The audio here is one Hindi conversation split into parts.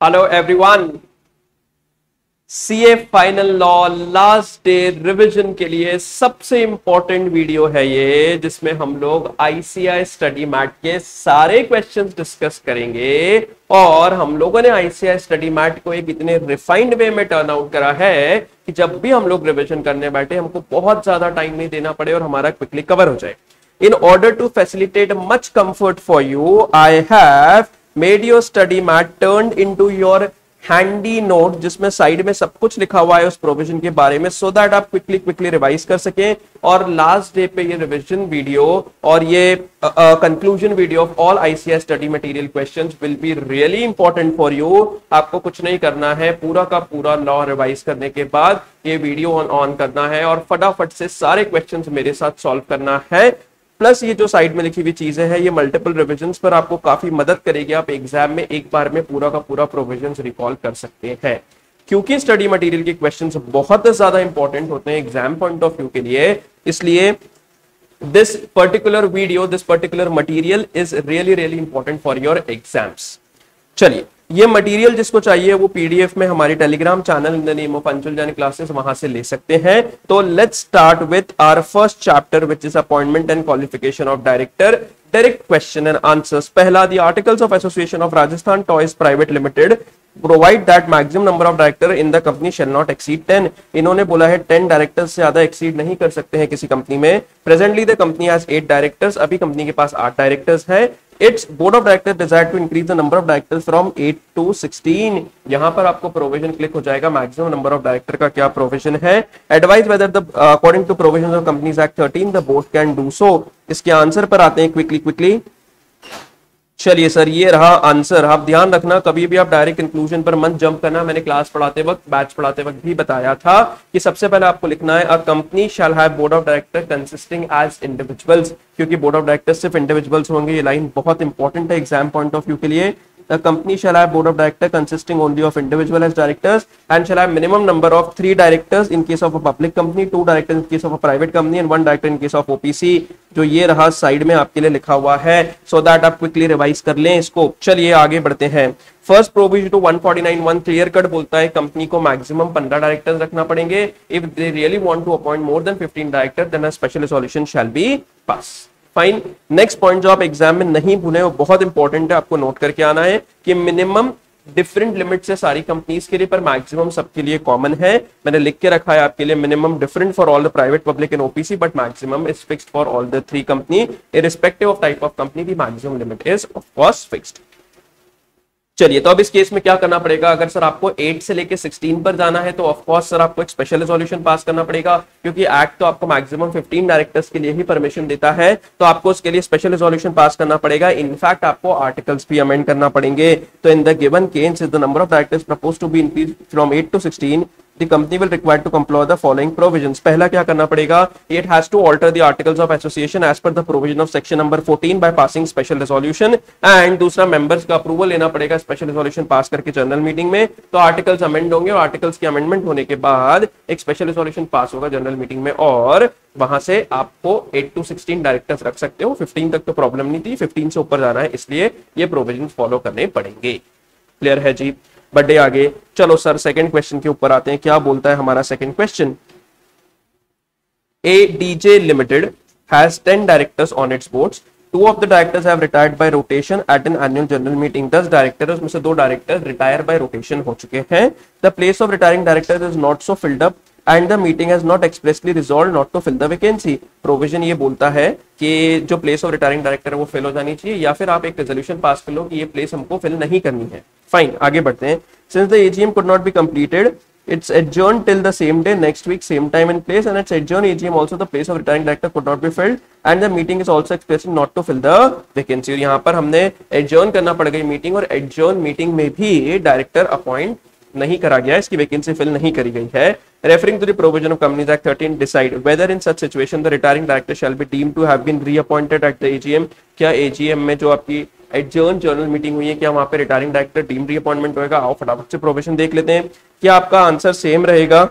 Hello everyone. CA final law last day revision के लिए सबसे इंपॉर्टेंट वीडियो है ये, जिसमें हम लोग आईसीआई स्टडी मैट के सारे क्वेश्चंस डिस्कस करेंगे। और हम लोगों ने आईसीआई स्टडी मैट को एक इतने रिफाइंड वे में टर्न आउट करा है कि जब भी हम लोग रिवीजन करने बैठे हमको बहुत ज्यादा टाइम नहीं देना पड़े और हमारा क्विकली कवर हो जाए। In order to facilitate much comfort for you, I have made your study mat turned into your handy note, जिसमें साइड में सब कुछ लिखा हुआ है उस प्रोविजन के बारे में, so that आप क्विकली रिवाइज कर सकें। और लास्ट डे पे ये रिवीजन वीडियो और ये conclusion video of all ICI study material questions will be really important for you. आपको कुछ नहीं करना है, पूरा का पूरा लॉ रिवाइज करने के बाद ये वीडियो ऑन करना है और फटाफट से सारे क्वेश्चंस मेरे साथ सॉल्व करना है। प्लस ये जो साइड में लिखी हुई चीजें हैं ये मल्टीपल रिविजन्स पर आपको काफी मदद करेगी। आप एग्जाम में एक बार में पूरा का पूरा प्रोविजंस रिकॉल कर सकते हैं, क्योंकि स्टडी मटेरियल के क्वेश्चंस बहुत ज्यादा इंपॉर्टेंट होते हैं एग्जाम पॉइंट ऑफ व्यू के लिए। इसलिए this particular material is really important for your exams. चलिए, ये मटेरियल जिसको चाहिए वो पीडीएफ में हमारे Telegram channel in the name of Anshul Jain classes, वहां से ले सकते हैं। तो let's start with our first chapter which is appointment and qualification of director. Direct question and answers. पहला, the articles of association of Rajasthan toys private limited provide that maximum number of director in the company shell not exceed 10। इन्होंने बोला है 10 डायरेक्टर्स से ज्यादा एक्सीड नहीं कर सकते हैं किसी कंपनी में। Presently the company has 8 directors. अभी कंपनी के पास 8 डायरेक्टर्स है। Its board of directors desire to increase the number of directors from 8 to 16। यहां पर आपको प्रोविजन क्लिक हो जाएगा, मैक्सिमम नंबर ऑफ डायरेक्टर का क्या प्रोविजन है। Advise whether the according to provision of companies act 13 the board can do so. इसके आंसर पर आते हैं क्विकली। चलिए सर, ये रहा आंसर। आप ध्यान रखना, कभी भी आप डायरेक्ट कंक्लूजन पर मत जंप करना। मैंने क्लास पढ़ाते वक्त, बैच पढ़ाते वक्त भी बताया था कि सबसे पहले आपको लिखना है a company shall have board of director consisting as individuals, क्योंकि बोर्ड ऑफ डायरेक्टर सिर्फ इंडिविजुअल्स होंगे। ये लाइन बहुत इंपॉर्टेंट है एग्जाम पॉइंट ऑफ व्यू के लिए। The company shall have board of director consisting only of individual as directors and shall have minimum number of 3 directors in case of a public company, 2 directors in case of a private company and 1 director in case of OPC। जो ये रहा साइड में आपके लिए लिखा हुआ है, so that आप क्विकली रिवाइज कर लें इसको। चलिए आगे बढ़ते हैं। First provision to 149(1) clear cut बोलता है कंपनी को मैक्सिमम 15 डायरेक्टर्स रखना पड़ेंगे। If they really want to appoint more than 15 director then a special resolution shall be pass. Fine. Next point जो आप एग्जाम में नहीं भूले वो बहुत इंपॉर्टेंट है, आपको नोट करके आना है कि मिनिमम डिफरेंट लिमिट से सारी कंपनीज के लिए, पर मैक्सिमम सबके लिए कॉमन है। मैंने लिख के रखा है आपके लिए, minimum different for all the private, public and OPC, but maximum is fixed for all the 3 company irrespective of type of company. The maximum limit is of course fixed. चलिए, तो अब इस केस में क्या करना पड़ेगा। अगर सर आपको 8 से लेके 16 पर जाना है तो ऑफ कोर्स सर आपको एक स्पेशल रिजोल्यूशन पास करना पड़ेगा, क्योंकि एक्ट तो आपको मैक्सिमम 15 डायरेक्टर्स के लिए ही परमिशन देता है। तो आपको उसके लिए स्पेशल रिजोल्यूशन पास करना पड़ेगा। इनफैक्ट आपको आर्टिकल्स भी अमेंड करना पड़ेंगे। तो in the given case is the number of directors proposed to be increased from 8 to 16, the company will require to comply the following provisions। पहला क्या करना पड़ेगा, it has to alter the articles of association as per the provision of section number 14 by passing special resolution। and दूसरा मेंबर्स का अप्रूवल लेना पड़ेगा स्पेशल रिजोल्यूशन पास करके जनरल मीटिंग में। तो आर्टिकल्स अमेंड होंगे और आर्टिकल्स की अमेंडमेंट होने के बाद एक स्पेशल रिजोल्यूशन पास होगा जनरल मीटिंग में, और वहां से आपको 8 to 16 डायरेक्टर्स रख सकते हो। 15 तक तो प्रॉब्लम नहीं थी, 15 से ऊपर जाना है, इसलिए ये प्रोविजन फॉलो करने पड़ेंगे। क्लियर है जी। बढ़े आगे। चलो सर सेकंड क्वेश्चन के ऊपर आते हैं। क्या बोलता है हमारा second question. ADJ Limited has 10 directors on its boards. 2 of the directors have retired by rotation at an annual general meeting। 10 directors में से 2 डायरेक्टर रिटायर बाय रोटेशन हो चुके हैं। The place of retiring director is not so filled up and the meeting has not expressly resolved not to fill the vacancy। Provision ये बोलता है कि जो प्लेस ऑफ रिटायरिंग डायरेक्टर है वो फिल हो जानी चाहिए, या फिर आप एक रेजोल्यूशन पास कर लो कि ये प्लेस हमको फिल नहीं करनी है। फाइन, आगे बढ़ते हैं। Since the AGM could not be completed, it's adjourned till the same day next week, same time and place, and it's adjourned AGM also the place of retiring director could not be filled and the meeting is also expressing not to fill the vacancy। और यहाँ पर हमने adjourn करना पड़ गई मीटिंग, और adjourn मीटिंग में भी डायरेक्टर अपॉइंट नहीं करा गया, इसकी वैकेंसी फिल नहीं करी गई है। Referring to the provision of companies act 13 decide whether in such situation the retiring director shall be deemed to have been reappointed at the AGM. क्या एजीएम में जो आपकी एडजर्न जनरल मीटिंग हुई है, क्या वहां पे रिटायरिंग डायरेक्टर डीम रीअपॉइंटमेंट होगा। आओ फटाफट से प्रोविजन देख लेते हैं। क्या आपका आंसर सेम रहेगा,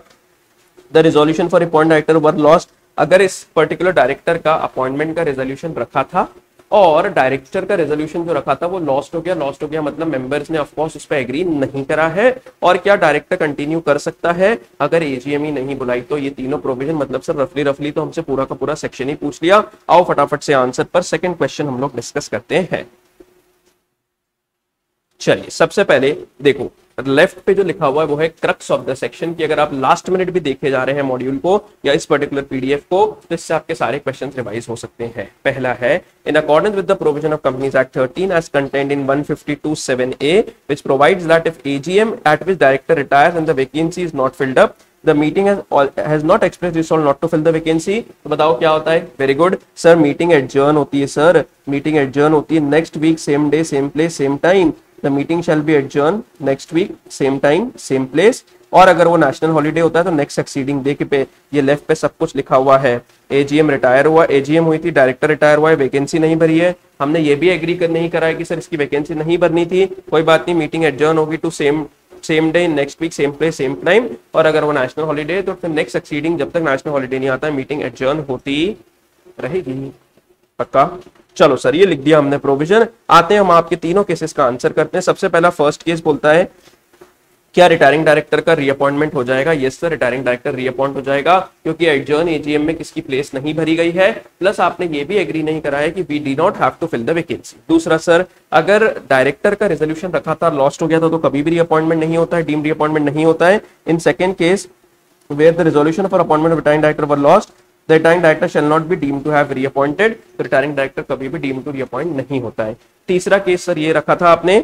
the resolution for appoint director were lost. अगर इस पर्टिकुलर डायरेक्टर का अपॉइंटमेंट का रेजोल्यूशन रखा था और डायरेक्टर का रेजोल्यूशन जो रखा था वो लॉस्ट हो गया। लॉस्ट हो गया मतलब मेंबर्स ने ऑफ कोर्स उस पर एग्री नहीं करा है। और क्या डायरेक्टर कंटिन्यू कर सकता है अगर एजीएम ही नहीं बुलाई तो? ये तीनों प्रोविजन मतलब सर रफली रफली तो हमसे पूरा का पूरा सेक्शन ही पूछ लिया। आओ फटाफट से आंसर पर सेकंड क्वेश्चन हम लोग डिस्कस करते हैं। चलिए सबसे पहले देखो लेफ्ट पे जो लिखा हुआ है वो है क्रक्स ऑफ द सेक्शन की। अगर आप लास्ट मिनट भी देखे जा रहे हैं मॉड्यूल को या इस पर्टिकुलर पीडीएफ को तो इससे आपके सारे क्वेश्चंस रिवाइज हो सकते हैं। पहला है in accordance with the provision of companies act 13 as contained in 152(7)(a which provides that if AGM at which director retires and the vacancy is not filled up the meeting has not expressed resolve not to fill the vacancy। तो बताओ क्या होता है? Very good sir, meeting adjourn होती है। सर मीटिंग एडजर्न होती है next week same day same place same time. The meeting shall be adjourned next week, same time, same place। और अगर वो नेशनल हॉलीडे होता है तो नेक्स्ट सक्सीडिंग डे पे। ये लेफ्ट पे सब कुछ लिखा हुआ है। एजीएम रिटायर हुआ, एजीएम हुई थी, डायरेक्टर रिटायर हुआ है, वैकेंसी नहीं भरी है। हमने ये भी एग्री कर नहीं करा है कि सर इसकी वैकेंसी नहीं भरनी थी, कोई बात नहीं, मीटिंग एडजर्न होगी to same day next week same place same time. और अगर वो नेशनल हॉलीडे है तो फिर नेक्स्ट सक्सीडिंग जब तक नेशनल हॉलीडे नहीं आता मीटिंग एडजर्न होती रहेगी। पक्का? चलो सर ये लिख दिया हमने प्रोविजन। आते हैं हम आपके तीनों केसेस का आंसर करते हैं। सबसे पहला फर्स्ट केस बोलता है क्या रिटायरिंग डायरेक्टर का रीअपॉइंटमेंट हो जाएगा? Yes sir, retiring director reappoint हो जाएगा क्योंकि एडजर्न एजीएम में किसकी प्लेस नहीं भरी गई है, प्लस आपने ये भी एग्री नहीं करा है कि we did not have to fill the vacancy. दूसरा सर, अगर डायरेक्टर का रेजोल्यूशन रखा था लॉस्ट हो गया था तो कभी भी रीअपॉइंटमेंट नहीं होता है, डीम रीअपॉइंटमेंट नहीं होता है। In second case where the resolution for appointment of retiring director were lost the retiring director shall not be deemed to have reappointed। तो रिटायरिंग डायरेक्टर कभी भी डीम टू रीअपॉइंट नहीं होता है। तीसरा केस सर ये रखा था आपने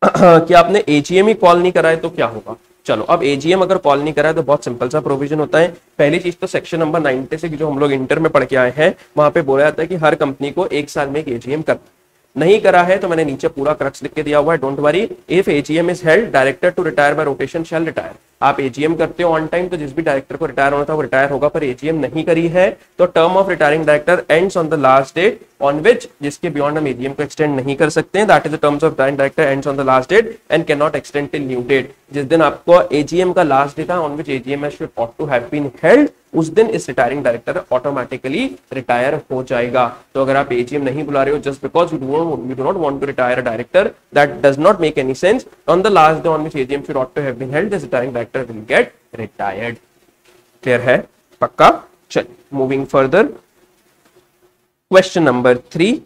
कि आपने एजीएम ही कॉल नहीं कराए तो क्या होगा? चलो अब एजीएम अगर कॉल नहीं कराए तो बहुत सिंपल सा प्रोविजन होता है। पहली चीज तो सेक्शन नंबर 96 जो हम लोग इंटर में पढ़ के आए हैं वहां पे बोला जाता है कि हर कंपनी को एक साल में एक एजीएम करना। नहीं करा है तो मैंने नीचे पूरा क्रक्स लिख के दिया हुआ है, don't worry. If AGM is held director to retire by rotation shall retire. आप एजीएम करते हो ऑन टाइम तो जिस भी डायरेक्टर को रिटायर होना था वो रिटायर होगा, पर एजीएम नहीं करी है तो term of retiring director ends on the last date on which, जिसके बियॉन्ड हम एजीएम को एक्सटेंड नहीं कर सकते हैं, that is the terms of retiring director ends on the last date and can not extend till new date. जिस दिन आपको एजीएम का लास्ट डे था on which AGM should ought to have been held, उस दिन इस रिटायरिंग डायरेक्टर ऑटोमेटिकली रिटायर हो जाएगा। तो अगर आप एजीएम नहीं बुला रहे हो just because you do not want to retire a director, that does not make any sense. On the last day on which AGM should ought to have been held, this retiring director will get retired. Clear है? पक्का? चलिए moving further, question number 3।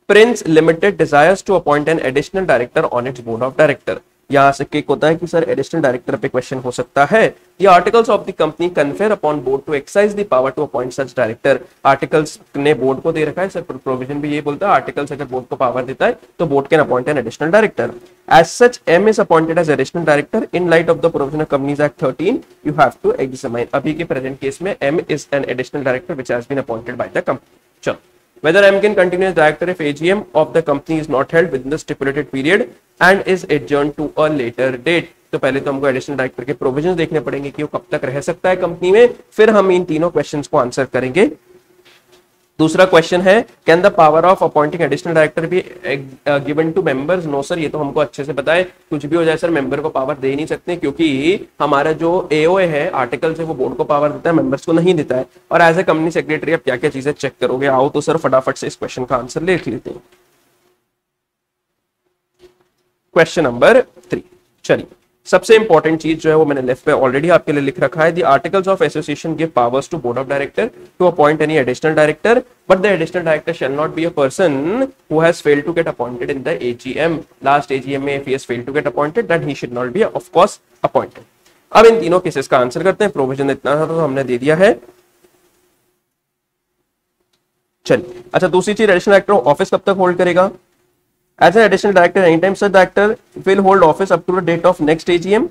Prince Limited desires to appoint an additional director on its board of director। यहां से क्लिक होता है कि सर एडिशनल डायरेक्टर पे क्वेश्चन हो सकता है। The articles of the company confer upon board to exercise the power to appoint such director। Articles ने बोर्ड को दे रखा है, सर प्रोविजन भी ये बोलता है आर्टिकल्स अगर बोर्ड को पावर देता है तो board can appoint an additional director. As such, M is appointed as additional director in light of the provision of Companies Act 13. You have to examine। अभी के प्रेजेंट केस में M is an additional director which has been appointed by the company। चलो, whether M can continue as director if AGM of the company is not held within the stipulated period and is adjourned to a later date। तो पहले तो हमको एडिशनल डायरेक्टर के प्रोविजंस देखने पड़ेंगे कि वो कब तक रह सकता है कंपनी में, फिर हम इन तीनों क्वेश्चंस को आंसर करेंगे। दूसरा क्वेश्चन है can the power of appointing additional director be given to members? No sir, ये तो हमको अच्छे से पता है, कुछ भी हो जाए सर मेंबर को पावर दे ही नहीं सकते क्योंकि हमारा जो एओए है आर्टिकल से वो बोर्ड को पावर देता है, मेंबर्स को नहीं देता है। और एज ए कंपनी सेक्रेटरी आप क्या क्या चीजें चेक करोगे? आओ तो सर फटाफट से इस क्वेश्चन का आंसर लिख लेते हैं। क्वेश्चन नंबर 3, चलिए सबसे इंपॉर्टेंट चीज जो है वो मैंने लेफ्ट पे ऑलरेडी आपके लिए लिख रखा है। The articles of association give powers to board of director to appoint any additional director, but the additional director shall not be a person who has failed to get appointed in the AGM. Last AGM में if he has failed to get appointed then he should not be of course appointed. अब इन तीनों केसेस का आंसर करते हैं। प्रोविजन इतना था तो हमने दे दिया है। चलिए अच्छा, दूसरी चीज एडिशनल डायरेक्टर ऑफिस कब तक होल्ड करेगा? As an additional director, anytime such director will hold office up to the date of next AGM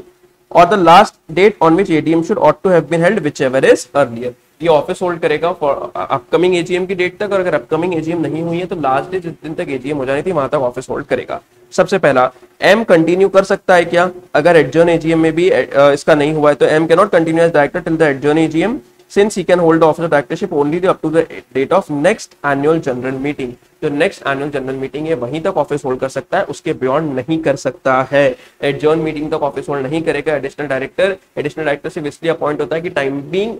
or the last date on which AGM should ought to have been held, whichever is earlier। ये ऑफिस होल्ड करेगा फॉर अपकमिंग एजीएम की डेट तक, और अगर अपकमिंग एजीएम नहीं हुई है तो लास्ट डे जिस दिन तक एजीएम हो जानी थी वहां तक ऑफिस होल्ड करेगा। सबसे पहला, एम कंटिन्यू कर सकता है क्या? अगर एडजर्न एजीएम में भी इसका नहीं हुआ है तो M can not continue as director till the adjourn AGM since he can hold the office of directorship only up to the date of next annual general meeting। जो नेक्स्ट एनुअल जनरल मीटिंग है वहीं तक ऑफिस होल्ड कर सकता है, उसके बियॉन्ड नहीं कर सकता है। एडजर्न मीटिंग तक ऑफिस होल्ड नहीं करेगा एडिशनल डायरेक्टर। एडिशनल डायरेक्टर सिर्फ इसलिए अपॉइंट होता है कि टाइम बीइंग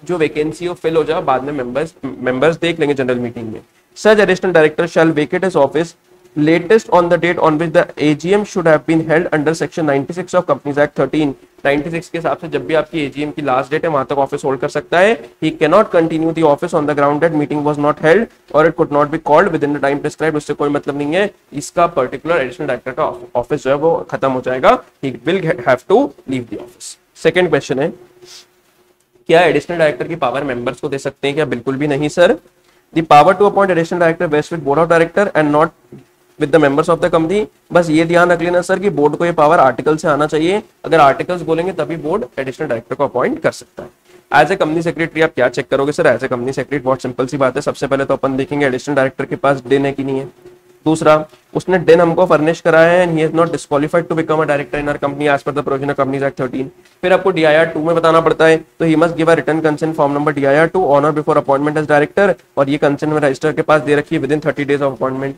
जो वैकेंसी हो फिल हो जाए, बाद में मेंबर्स देख लेंगे जनरल मीटिंग में। Such additional director shall vacate his office latest on the date on which the AGM should have been held under section 96 of Companies Act 1396 के हिसाब से जब भी आपकी AGM की लास्ट डेट है वहां तक ऑफिस होल्ड कर सकता है। He cannot continue the office on the ground that meeting was not held or it could not be called within the time prescribed। उससे कोई मतलब नहीं है, इसका पर्टिकुलर एडिशनल डायरेक्टर का ऑफिस जो है वो खत्म हो जाएगा। He will have to leave the office। Second question है, क्या एडिशनल डायरेक्टर की पावर मेंबर्स को दे सकते हैं क्या? बिल्कुल भी नहीं sir. The power to appoint additional director vests with board of director and not with the members of the company. बस ये ध्यान रख लेना सर कि बोर्ड को ये पावर आर्टिकल से आना चाहिए, अगर आर्टिकल्स बोलेंगे तभी बोर्ड एडिशनल डायरेक्टर को अपॉइंट कर सकता है। एज ए कंपनी सेक्रेटरी आप क्या चेक करोगे sir? As a company secretary बहुत सिंपल सी बात है, सबसे पहले तो अपन देखेंगे एडिशनल डायरेक्टर के पास डिन है कि नहीं है। दूसरा, उसने डिन हमको फर्निश कराया है and he is not disqualified to become a director in our company as per the provision of companies act 13। फिर आपको DIR 2 में बताना पड़ता है, तो he must give a written consent form number DIR 2 on or before appointment as director, और ये कंसेंट में रजिस्टर के पास दे रखी है with in 30 days of appointment.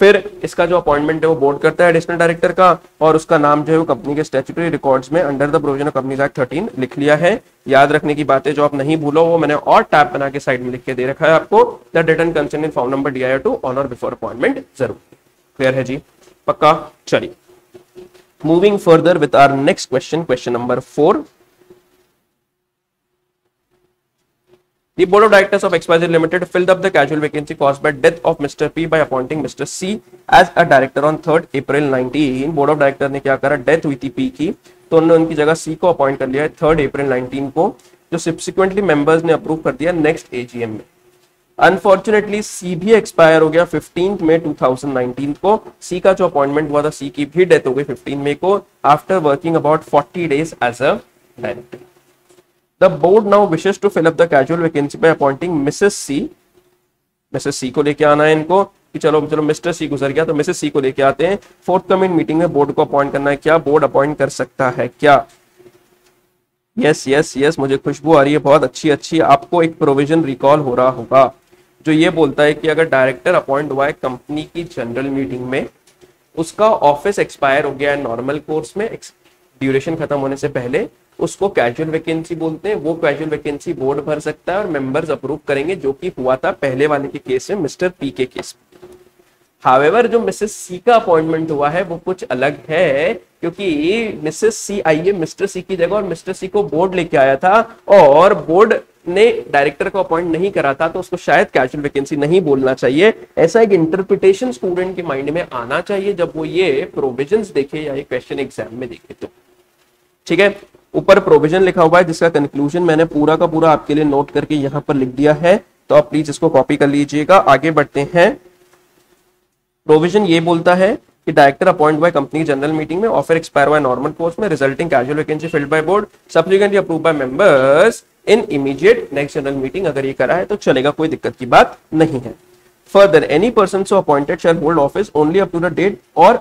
फिर इसका जो अपॉइंटमेंट है वो बोर्ड करता है एडिशनल डायरेक्टर का, और उसका नाम जो है वो कंपनी के स्टैट्यूटरी रिकॉर्ड्स में under the provision of companies act 13 लिख लिया है। याद रखने की बातें जो आप नहीं भूलो वो मैंने और टैब बना के साइड में लिख के दे रखा है आपको, the written consent in form number DIR 2 on or before appointment जरूर। क्लियर है जी? पक्का? चलिए moving further with our next question number 4। The board of directors of XYZ Limited filled up the casual vacancy caused by death of Mr. P by appointing Mr. C as a director on 3rd April 19। Board of director ने क्या करा, डेथ हुई थी P की, तो उन्होंने उनकी जगह C को अपॉइंट कर लिया है 3rd April 19 को, जो सब्सिक्वेंटली मेंबर्स ने अप्रूव कर दिया नेक्स्ट AGM में। अनफॉर्चुनेटली C भी एक्सपायर हो गया 15 मई 2019 को। C का जो अपॉइंटमेंट हुआ था, C की भी डेथ हो गई 15 मई को after working about 40 days as a director. The board now wishes to fill up the casual vacancy by appointing Mrs. C। Mrs. C को लेके आना है इनको कि चलो मिस्टर C गुजर गया तो मिसेस C को लेके आते हैं। फोर्थ कमिंग मीटिंग में बोर्ड को अपॉइंट करना है, क्या बोर्ड अपॉइंट कर सकता है क्या? यस यस यस, मुझे खुशबू आ रही है बहुत अच्छी। आपको एक प्रोविजन रिकॉल हो रहा होगा जो ये बोलता है कि अगर डायरेक्टर अपॉइंट हुआ है कंपनी की जनरल मीटिंग में, उसका ऑफिस एक्सपायर हो गया है नॉर्मल कोर्स में ड्यूरेशन खत्म होने से पहले, उसको कैजुअल वैकेंसी बोलते हैं। वो कैजुअल वैकेंसी बोर्ड भर सकता है और मेंबर्स अप्रूव करेंगे, जो कि हुआ था पहले वाले के केस में, मिस्टर पी के केस में। हावेवर जो मिसेस सी का अपॉइंटमेंट हुआ है वो कुछ अलग है, क्योंकि मिसेस सी आई है मिस्टर सी की जगह और मिस्टर सी को बोर्ड लेके आया था और बोर्ड ने डायरेक्टर को अपॉइंट नहीं करा था, तो उसको शायद कैजुअल वैकेंसी नहीं बोलना चाहिए। ऐसा एक इंटरप्रिटेशन स्टूडेंट के माइंड में आना चाहिए जब वो ये प्रोविजंस देखे या ये क्वेश्चन एग्जाम में देखे तो। ठीक है, ऊपर प्रोविजन लिखा हुआ है जिसका कंक्लूजन मैंने पूरा का पूरा आपके लिए नोट करके यहां पर लिख दिया है, तो आप प्लीज इसको कॉपी कर लीजिएगा। आगे बढ़ते हैं। प्रोविजन ये बोलता है कि director appoint by company general meeting में, offer expire by normal course में, resulting casual vacancy filled by board, subsequently approve by members in immediate next general meeting. अगर ये करा है तो चलेगा, कोई दिक्कत की बात नहीं है। Further any person so appointed shall hold office only up to the date or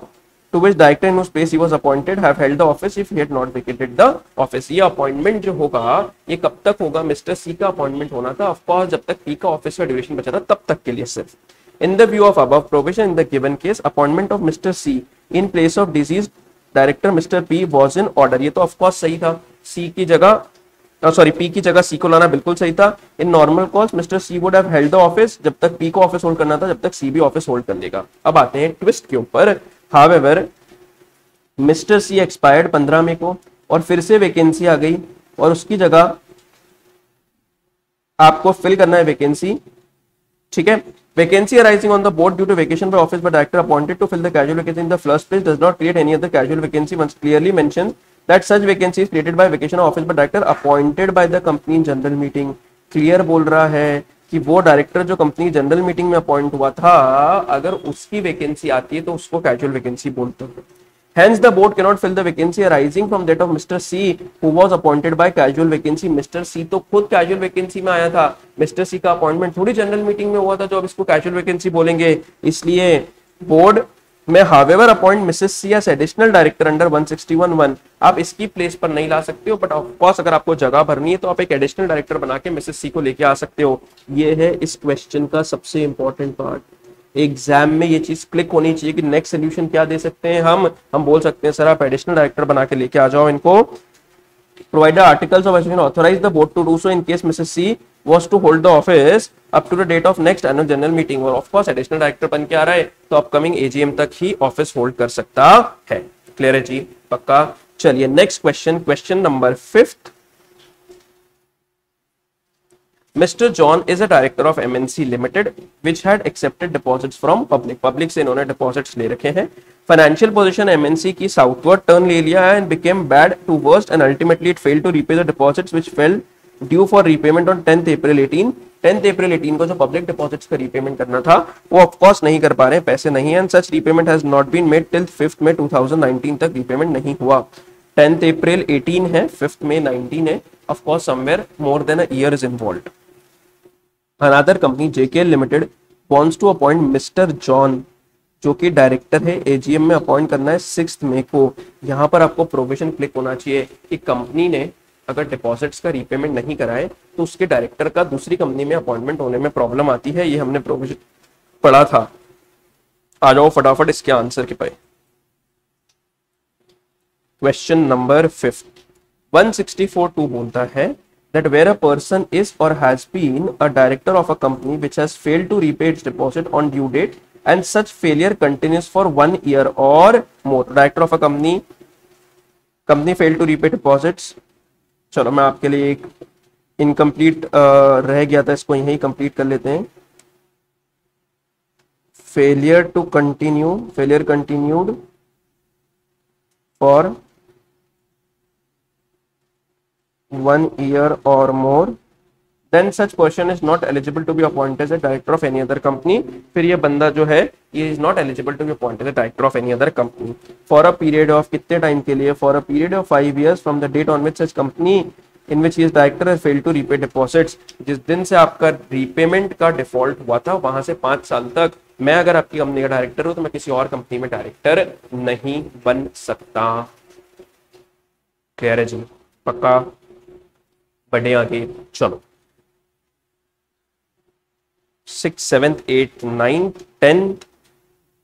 to which director in whose place he was appointed have held the office if he had not vacated the office। ये अपॉइंटमेंट जो होगा ये कब तक होगा? मिस्टर सी का अपॉइंटमेंट होना था ऑफ कोर्स जब तक पी का ऑफिस का ड्यूरेशन बचा था तब तक के लिए सिर्फ। In the view of above provision in the given case, appointment of Mr. C in place of deceased director Mr. P was in order। ये तो ऑफ कोर्स सही था, सी की जगह पी की जगह सी को लाना बिल्कुल सही था। In normal course mister C would have held the office, जब तक पी को ऑफिस होल्ड करना था जब तक सी भी ऑफिस होल्ड कर लेगा। अब आते हैं ट्विस्ट के ऊपर। However, मिस्टर सी एक्सपायर्ड 15 मई को और फिर से वैकेंसी आ गई और उसकी जगह आपको फिल करना है वैकेंसी। ठीक है, vacancy arising on the board due to vacation by office by director appointed to fill the casual vacancy in the first place does not create any other casual vacancy once clearly mention that such vacancy is created by vacation office by director appointed by the company general meeting. Clear बोल रहा है कि वो डायरेक्टर जो कंपनी जनरल मीटिंग में अपॉइंट हुआ था, अगर उसकी वैकेंसी आती है तो उसको कैजुअल वैकेंसी बोलते हैं। Hence, the board cannot fill the vacancy arising from that of Mr. C, who was appointed by casual vacancy। Mr. C तो खुद casual vacancy में आया था, Mr. C का अपॉइंटमेंट थोड़ी जनरल मीटिंग में हुआ था जो अब इसको casual vacancy बोलेंगे। इसलिए बोर्ड में however appoint Mrs. C as additional director under 161(1)। आप इसकी प्लेस पर नहीं ला सकते हो, बट ऑफ कोर्स अगर आपको जगह भरनी है तो आप एक एडिशनल डायरेक्टर बना के मिसेस सी को लेके आ सकते हो। ये है इस क्वेश्चन का सबसे इंपॉर्टेंट पार्ट। एग्जाम में ये चीज क्लिक होनी चाहिए कि नेक्स्ट सोल्यूशन क्या दे सकते हैं हम बोल सकते हैं सर आप एडिशनल डायरेक्टर बना के लेके आ जाओ इनको, Provided articles of association authorize the board to do so in case Mrs. C was to hold the office up to the date of next annual general meeting. और ऑफ कोर्स एडिशनल डायरेक्टर बन के आ रहा है तो अपकमिंग एजीएम तक ही ऑफिस होल्ड कर सकता है। क्लियर है जी, पक्का। चलिए next question, question number 5th। Mr. John is a director of MNC Limited, which had accepted deposits from public. Public से इन्होंने deposits ले रखे हैं। Financial position MNC की southward turn ले लिया and became bad to worst and ultimately it failed to repay the deposits which fell due for repayment on 10th April 18। 10th April 18 को जो public deposits का repayment करना था वो of course नहीं कर पा रहे हैं, पैसे नहीं है, and such repayment has not been made till 5th May 2019 तक repayment नहीं हुआ। 10th April 18 है, 5th May 19 है, of course somewhere more than a year is involved। Another company JKL Limited wants to appoint Mr. John जो कि डायरेक्टर है, एजीएम में अपॉइंट करना है 6 मई को। यहाँ पर आपको प्रोविजन क्लिक होना चाहिए कि कंपनी ने अगर डिपॉजिट्स का रीपेमेंट नहीं कराए तो उसके डायरेक्टर का दूसरी कंपनी में अपॉइंटमेंट होने में प्रॉब्लम आती है। ये हमने प्रोविजन पढ़ा था। आ जाओ फटाफट इसके आंसर के पे। क्वेश्चन नंबर 5 164(2) बोलता है that where a person is or has been a director of a company which has failed to repay its deposit on due date and such failure continues for 1 year or more। director of a company failed to repay deposits। चलो मैं आपके लिए एक इनकम्प्लीट रह गया था, इसको यहीं कंप्लीट कर लेते हैं। failure continued for 1 year or more, then such person is not eligible to be appointed as a director of any other company। फिर ये बंदा जो है ये is not eligible to be appointed as a director of any other company for a period of कितने टाइम के लिए, for a period of 5 years from the date on which such company in which he is director has failed to repay deposits। जिस दिन से आपका रीपेमेंट का डिफॉल्ट हुआ था वहां से 5 साल तक मैं अगर आपकी कंपनी का डायरेक्टर हूं तो मैं किसी और कंपनी में डायरेक्टर नहीं बन सकता। क्लियर है जी, पक्का। बढ़े आगे, चलो 6, 7, 8, 9, 10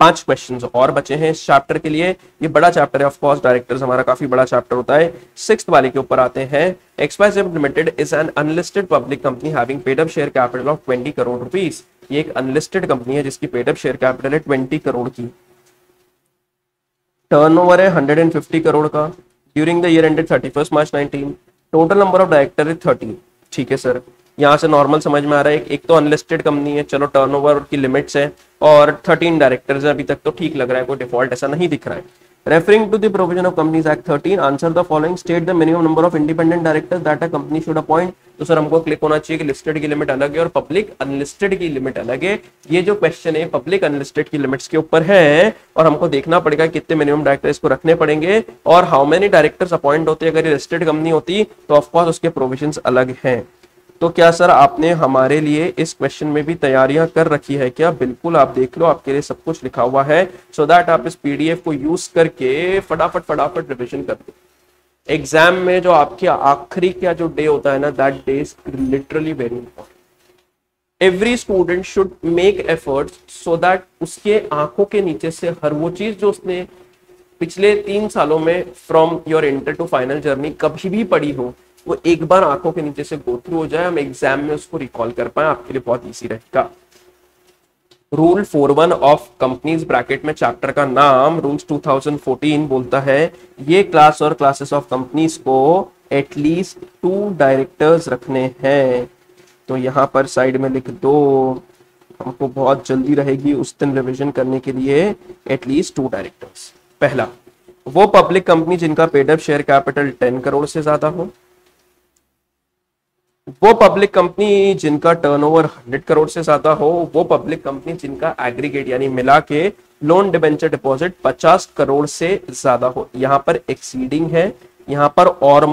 5 क्वेश्चंस और बचे हैं इस चैप्टर के लिए। ये बड़ा चैप्टर है, ऑफ कोर्स डायरेक्टर्स हमारा काफी बड़ा चैप्टर होता है। 6th वाले के ऊपर आते हैं। XYZ limited is an unlisted public company having paid up share capital of 20 crore rupees. ये एक अनलिस्टेड कंपनी है जिसकी पेड अप शेयर कैपिटल है 20 करोड़ की। टर्नओवर है 150 करोड़ का। During the year ended 31 March 19। Total number of director है 30। ठीक है सर, यहाँ से नॉर्मल समझ में आ रहा है। एक तो अनलिस्टेड कंपनी है, चलो टर्नओवर की लिमिट्स है, और 13 डायरेक्टर्स है, अभी तक तो ठीक लग रहा है, कोई डिफॉल्ट ऐसा नहीं दिख रहा है। Referring to the provision of companies act 13 answer the following, state the minimum number of independent directors that a company should appoint. तो सर हमको क्लिक होना चाहिए कि लिस्टेड की लिमिट अलग है और पब्लिक अनलिस्टेड की लिमिट अलग है। ये जो क्वेश्चन है पब्लिक अनलिस्टेड की लिमिट्स के ऊपर है और हमको देखना पड़ेगा कितने मिनिमम डायरेक्टर्स को रखने पड़ेंगे और हाउ मेनी डायरेक्टर्स अपॉइंट होते हैं। अगर ये लिस्टेड कंपनी होती तो ऑफकोर्स उसके प्रोविजंस अलग हैं। तो क्या सर आपने हमारे लिए इस क्वेश्चन में भी तैयारियां कर रखी है क्या? बिल्कुल, आप देख लो, आपके लिए सब कुछ लिखा हुआ है, सो दैट आप इस पीडीएफ को यूज करके फटाफट रिवीजन कर दो। एग्जाम में जो आपके आखिरी का जो डे होता है ना, that day is literally very important. Every student should make efforts so that उसके आंखों के नीचे से हर वो चीज जो उसने पिछले 3 सालों में from your inter to final journey कभी भी पढ़ी हो वो एक बार आंखों के नीचे से गो थ्रू हो जाए, हम एग्जाम में उसको रिकॉल कर पाए, आपके लिए बहुत इजी रहेगा। रूल 41 ऑफ कंपनीज ब्रैकेट में चैप्टर का नाम रूल्स 2014 बोलता है ये क्लास और क्लासेस ऑफ कंपनीज को एटलीस्ट 2 डायरेक्टर्स रखने हैं। तो यहां पर साइड में लिख दो, हमको बहुत जल्दी रहेगी उस दिन रिवीजन करने के लिए। At least 2 directors. पहला, वो पब्लिक कंपनी जिनका paid up share capital 10 crore से ज्यादा हो, वो पब्लिक कंपनी जिनका टर्नओवर 100 करोड़ से ज्यादा हो, वो पब्लिक कंपनी जिनका एग्रीगेट यानी मिला के लोन डिबेंचर डिपॉजिट 50 करोड़ से ज्यादा हो। यहां पर एक्सीडिंग है, यहां पर और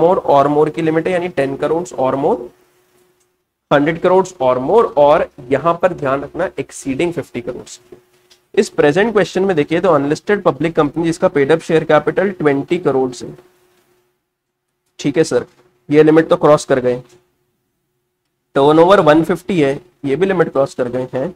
मोर की लिमिट है यानी 10 करोड़ और मोर, 100 करोड़ और मोर, और यहां पर ध्यान रखना एक्सीडिंग 50 करोड़। इस प्रेजेंट क्वेश्चन में देखिए तो अनलिस्टेड पब्लिक कंपनी जिसका paid up share capital 20 crore से, ठीक है सर, ये लिमिट तो क्रॉस कर गए। टर्नओवर 150 है, ये भी लिमिट क्रॉस कर गए हैं।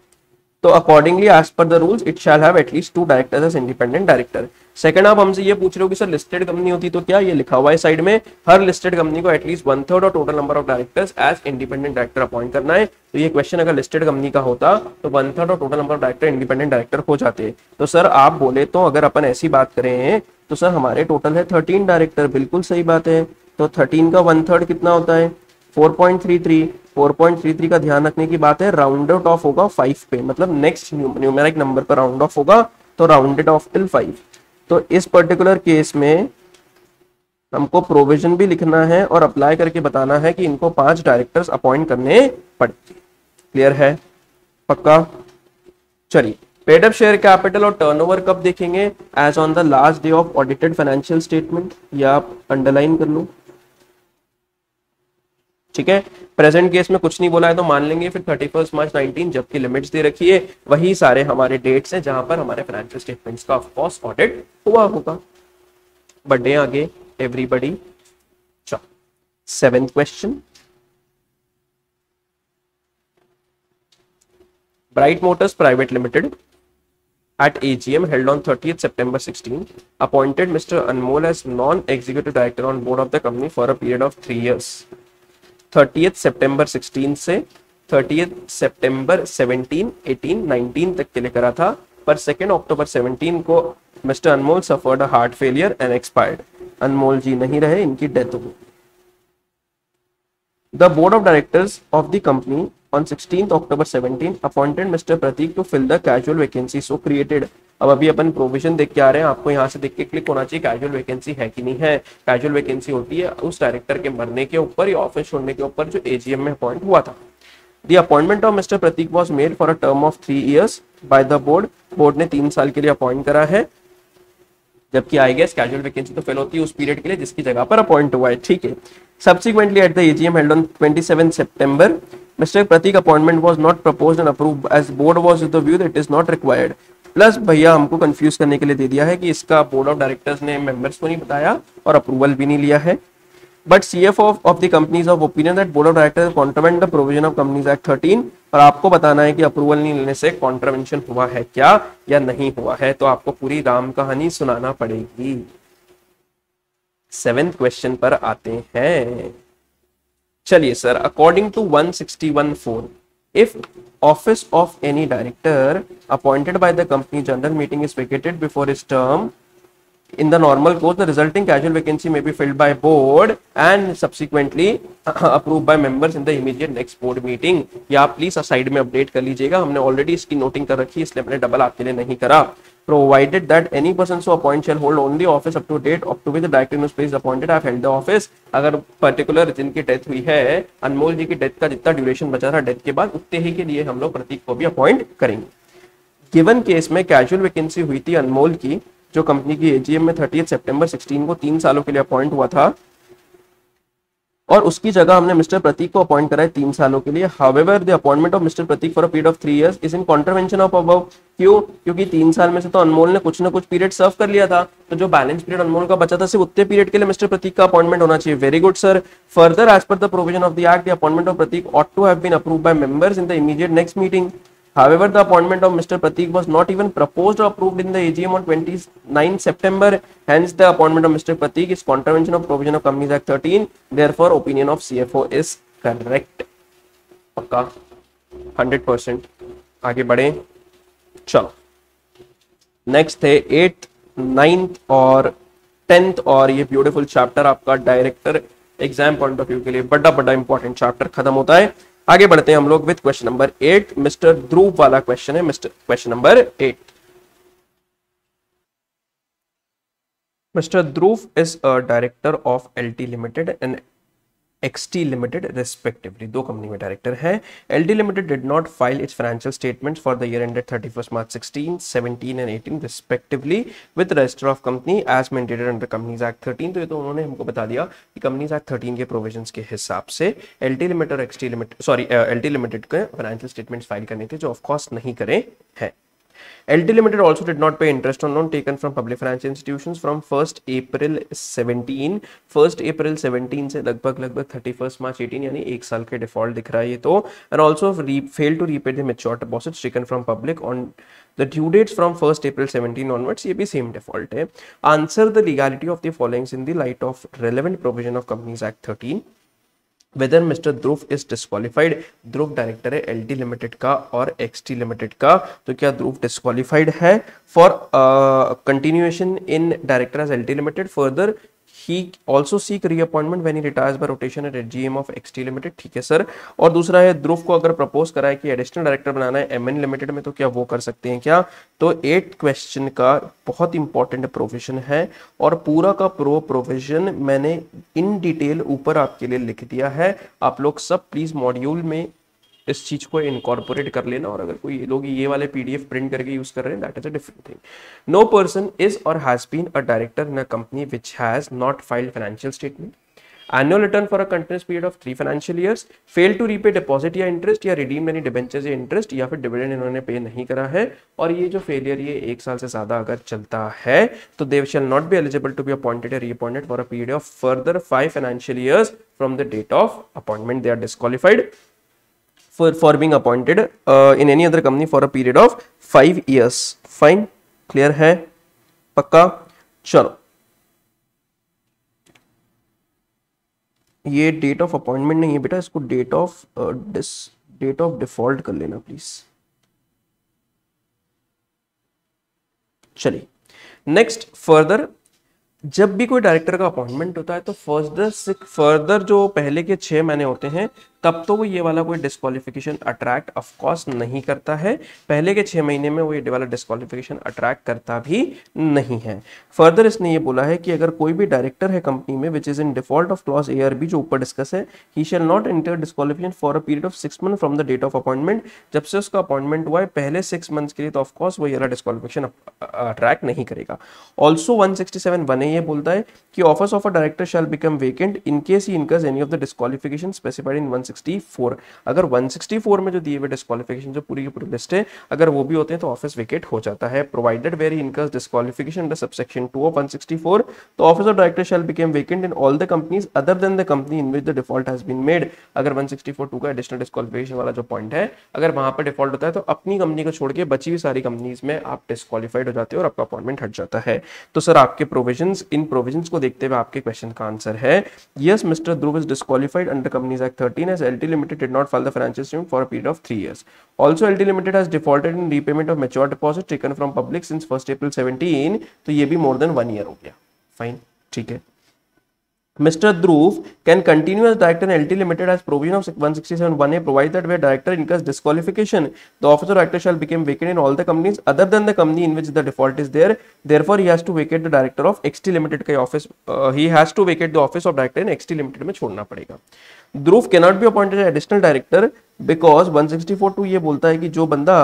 तो accordingly as per the rules it shall have at least 2 directors as independent director. Second, आप हमसे ये पूछ रहे हो कि सर लिस्टेड कंपनी होती तो क्या, ये लिखा हुआ है साइड में, हर लिस्टेड कंपनी को एटलीस्ट 1/3 और total number of directors as independent director appoint करना है। तो ये क्वेश्चन अगर लिस्टेड कंपनी का होता तो 1/3 और total number of director independent director हो जाते। तो सर आप बोले तो अगर अपन ऐसी बात करें तो सर हमारे टोटल है 13 डायरेक्टर, बिल्कुल सही बात है। तो 13 का 1/3 कितना होता है 4.33। 4.33 का ध्यान रखने की बात है, राउंड आउट ऑफ होगा 5 पे, मतलब नेक्स्ट न्यूमेरिक नंबर पर राउंड ऑफ होगा तो राउंडेड ऑफ टिल 5। तो इस पर्टिकुलर केस में हमको प्रोविजन भी लिखना है और अप्लाई करके बताना है कि इनको 5 डायरेक्टर्स अपॉइंट करने पड़ेंगे। क्लियर है, पक्का? चलिए, पेड अप शेयर कैपिटल और टर्नओवर कब देखेंगे, as on the last day of audited financial statement, या आप अंडरलाइन कर लो। ठीक है, प्रेजेंट केस में कुछ नहीं बोला है तो मान लेंगे, फिर 31 मार्च 19 जबकि लिमिट्स दे रखी है वही सारे हमारे डेट्स हैं जहां पर हमारे फाइनेंशियल स्टेटमेंट्स का ऑफ कोर्स ऑडिट हुआ होगा। बढ़े आगे everybody. 7th question, bright Motors private limited at AGM held on 30th September 16 appointed Mr. Anmol as non-executive director on board of the company for a period of 3 years। 30th सितंबर 16 से 30th सितंबर 17, 18, 19 तक के लिए करा था, पर 2 अक्टूबर 17 को mister Anmol suffered a heart failure and expired. Anmol ji नहीं रहे, इनकी डेथ हो गई। The board of directors of the company on 16th October 17 appointed Mr. Pratik to fill the casual vacancy so created। अब अभी अपन प्रोविजन देख के आ रहे हैं, आपको यहाँ से देख के क्लिक होना चाहिए कैजुअल वैकेंसी है कि नहीं है। कैजुअल वैकेंसी होती है उस डायरेक्टर के मरने के ऊपर या ऑफिस छोड़ने के ऊपर जो एजीएम में अपॉइंट हुआ था। The appointment of Mr. Pratik was made for a term of 3 years by the board। Board ने 3 साल के लिए अपॉइंट करा है, जबकि आई गेस कैजुअल वैकेंसी तो फिल होती है उस पीरियड के लिए जिसकी जगह पर अपॉइंट हुआ है। ठीक है, subsequently at the AGM held on 27 September Mr. Pratik appointment was not proposed and approved as board was of the view that it is not required। Plus भैया हमको कंफ्यूज करने के लिए दे दिया है कि इसका बोर्ड ऑफ डायरेक्टर्स ने मेंबर्स को नहीं बताया और अप्रूवल भी नहीं लिया है। But CFO of the company is of opinion that board of directors contravened the provision of Companies Act 13। और आपको बताना है कि अप्रूवल नहीं लेने से कॉन्ट्रावेंशन हुआ है क्या या नहीं हुआ है, तो आपको पूरी राम कहानी सुनाना पड़ेगी। 7th क्वेश्चन पर आते हैं। चलिए sir, according to 161(4) if office of any director appointed by the company general meeting is vacated before his term in the normal course, the resulting casual vacancy may be filled by board and subsequently approved by members in the immediate next board meeting। या आप प्लीज साइड में अपडेट कर लीजिएगा, हमने ऑलरेडी इसकी नोटिंग कर रखी है इसलिए मैंने डबल आपके लिए नहीं करा। Provided that any person so appoint shall hold only office up to date up to which the director in whose place appointed have held the office। अगर पर्टिकुलर जिनकी डेथ हुई है, अनमोल जी की डेथ का जितना ड्यूरेशन बचा था डेथ के बाद उतने ही के लिए हम लोग प्रतीक को भी अपॉइंट करेंगे। गिवन केस में कैजुअल वैकेंसी हुई थी अनमोल की, जो कंपनी की एजीएम में 30 सितंबर 16 को 3 सालों के लिए अपॉइंट हुआ था, और उसकी जगह हमने मिस्टर प्रतीक को अपॉइंट करा है 3 सालों के लिए। However the appointment of mister Prateek for a period of 3 years is in contravention of above. क्यों? क्योंकि 3 साल में से तो अनमोल ने कुछ ना कुछ पीरियड सर्व कर लिया था, तो जो बैलेंस पीरियड अनमोल का बचा था सिर्फ उतने पीरियड के लिए मिस्टर प्रतीक का अपॉइंटमेंट होना चाहिए। Very good sir. Further as per the provision of the act the appointment of Prateek ought to have been approved by members in the immediate next meeting। However, the appointment of Mr. Pratik was not even proposed or approved in the AGM on 29 September। Hence, the appointment of Mr. Pratik is contravention of provision of Companies Act 13। Therefore, opinion of CFO is correct। पक्का 100%। आगे बढ़े, चलो नेक्स्ट है 8th, 9th और 10th, और ये ब्यूटीफुल चैप्टर आपका director exam point of view के लिए बड़ा बड़ा इंपॉर्टेंट चैप्टर खत्म होता है। आगे बढ़ते हैं हम लोग with question number 8। Mister Dhruv वाला क्वेश्चन है, mister question number 8। Mister Dhruv is a director of LT limited and XT limited respectively, 2 company में डायरेक्टर है। LT limited did not file its financial statements for the year ended 31 March 16, 17 and 18 respectively with register of company as maintained under companies act 13। तो ये तो उन्होंने हमको बता दिया कि कंपनीज एक्ट 13 के प्रोविजंस के हिसाब से LT लिमिटेड और LT लिमिटेड के फाइनेंशियल स्टेटमेंट्स फाइल करने थे, जो ऑफ कोर्स नहीं करे हैं। LT Limited also did not pay interest on loan taken from public financial institutions from 1st April 17 1st April 17 से लगभग 31st March 18 यानी एक साल के डिफॉल्ट दिख रहा है ये तो, and also failed to repay the mature deposits taken from public on the due dates from 1st April 17 onwards, ये भी same default है. Answer the legality of the following in the light of relevant provision of Companies Act 13. Whether mister Dhruv is disqualified. Dhruv director है एलटी लिमिटेड का और एक्सटी लिमिटेड का, तो क्या ध्रुव डिस्क्वालिफाइड है for continuation in director as LT limited? Further he also seek reappointment when he retires by rotation at GM of XT Limited. ठीक है सर. और दूसरा है ध्रुव को अगर प्रपोज करा है कि एडिशनल डायरेक्टर बनाना है MN लिमिटेड में, तो क्या वो कर सकते हैं क्या? तो 8 क्वेश्चन का बहुत इंपॉर्टेंट प्रोविजन है और पूरा का प्रोविजन मैंने इन डिटेल ऊपर आपके लिए लिख दिया है. आप लोग सब प्लीज मॉड्यूल में इस चीज को इनकॉर्पोरेट कर लेना. और अगर कोई लोग ये वाले PDF प्रिंट करके यूज कर रहे हैं, that is a different thing. No person is or has been a director in a company which has not filed financial statement, annual return for a continuous period of 3 financial years, fail to repay deposit या इंटरेस्ट या रिडीम एनी डिबेंचर्स या इंटरेस्ट, या फिर डिविडेंड इन्होंने पे नहीं करा है. और ये जो फेलियर ये 1 साल से ज्यादा अगर चलता है तो they shall not be eligible to be appointed या reappointed for a period of further 5 financial years from the date of appointment. They are disqualified for being appointed in any other company for a period of 5 years. Fine, clear है? पक्का? चलो, ये डेट ऑफ अपॉइंटमेंट नहीं है बेटा, इसको डेट ऑफ डिफॉल्ट कर लेना प्लीज. चलिए नेक्स्ट. फर्दर जब भी कोई डायरेक्टर का अपॉइंटमेंट होता है तो फर्दर जो पहले के 6 महीने होते हैं तब तो वो ये वाला कोई डिस्क्वालिफिकेशन अट्रैक्ट ऑफ कोर्स नहीं करता है. पहले के 6 महीने में वो ये वाला डिस्क्वालिफिकेशन अट्रैक्ट करता भी नहीं है. फर्दर इसने ये बोला है कि अगर कोई भी डायरेक्टर है कंपनी में which is in default of clause A और B जो ऊपर डिस्कस है, he shall not enter disqualification for a period of 6 month from the date of appointment. जब से उसका अपॉइंटमेंट हुआ है पहले 6 मंथ्स के लिए तो ऑफ कोर्स वो ये वाला डिस्क्वालिफिकेशन अट्रैक्ट नहीं करेगा. ऑल्सो 167(1) ये बोलता है कि office of a director shall become vacant in case he incurs any of the disqualification specified in 164. अगर 164 में जो दिए हुए डिस्क्वालिफिकेशन जो पूरी की पूरी लिस्ट है अगर वो भी होते हैं तो ऑफिस वेकेट हो जाता है. Provided where he incurs disqualification under subsection 2 of 164, तो office of director shall become vacant in all the companies other than the company in which the default has been made. अगर 164(2) का एडिशनल डिस्क्वालिफिकेशन वाला जो पॉइंट है अगर वहां पर डिफॉल्ट होता है तो अपनी कंपनी को छोड़ के बची हुई सारी कंपनीज में आप डिस्क्वालिफाइड हो जाते हो और आपका अपॉइंटमेंट हट जाता है. तो सर आपके प्रोविजंस, इन प्रोविजंस को देखते हुए आपके क्वेश्चन का आंसर है yes, mister Dhruv is disqualified under companies act 13 as LT Limited did not file the financial statement for a period of 3 years. Also, LT Limited has defaulted in repayment of mature deposit taken from public since 1st April 17. तो ये भी more than 1 year हो गया. Fine, ठीक है. Mr. Dhruv can continue as director in LT Limited as provision of 167(1)(a) provides that where director incurs disqualification, the office of director shall become vacant in all the companies other than the company in which the default is there. Therefore, he has to vacate the director of XT Limited का office. He has to vacate the office of director in XT Limited में छोड़ना पड़ेगा. Dhruv cannot be appointed as additional director because 164(2) ये बोलता है कि जो बंदा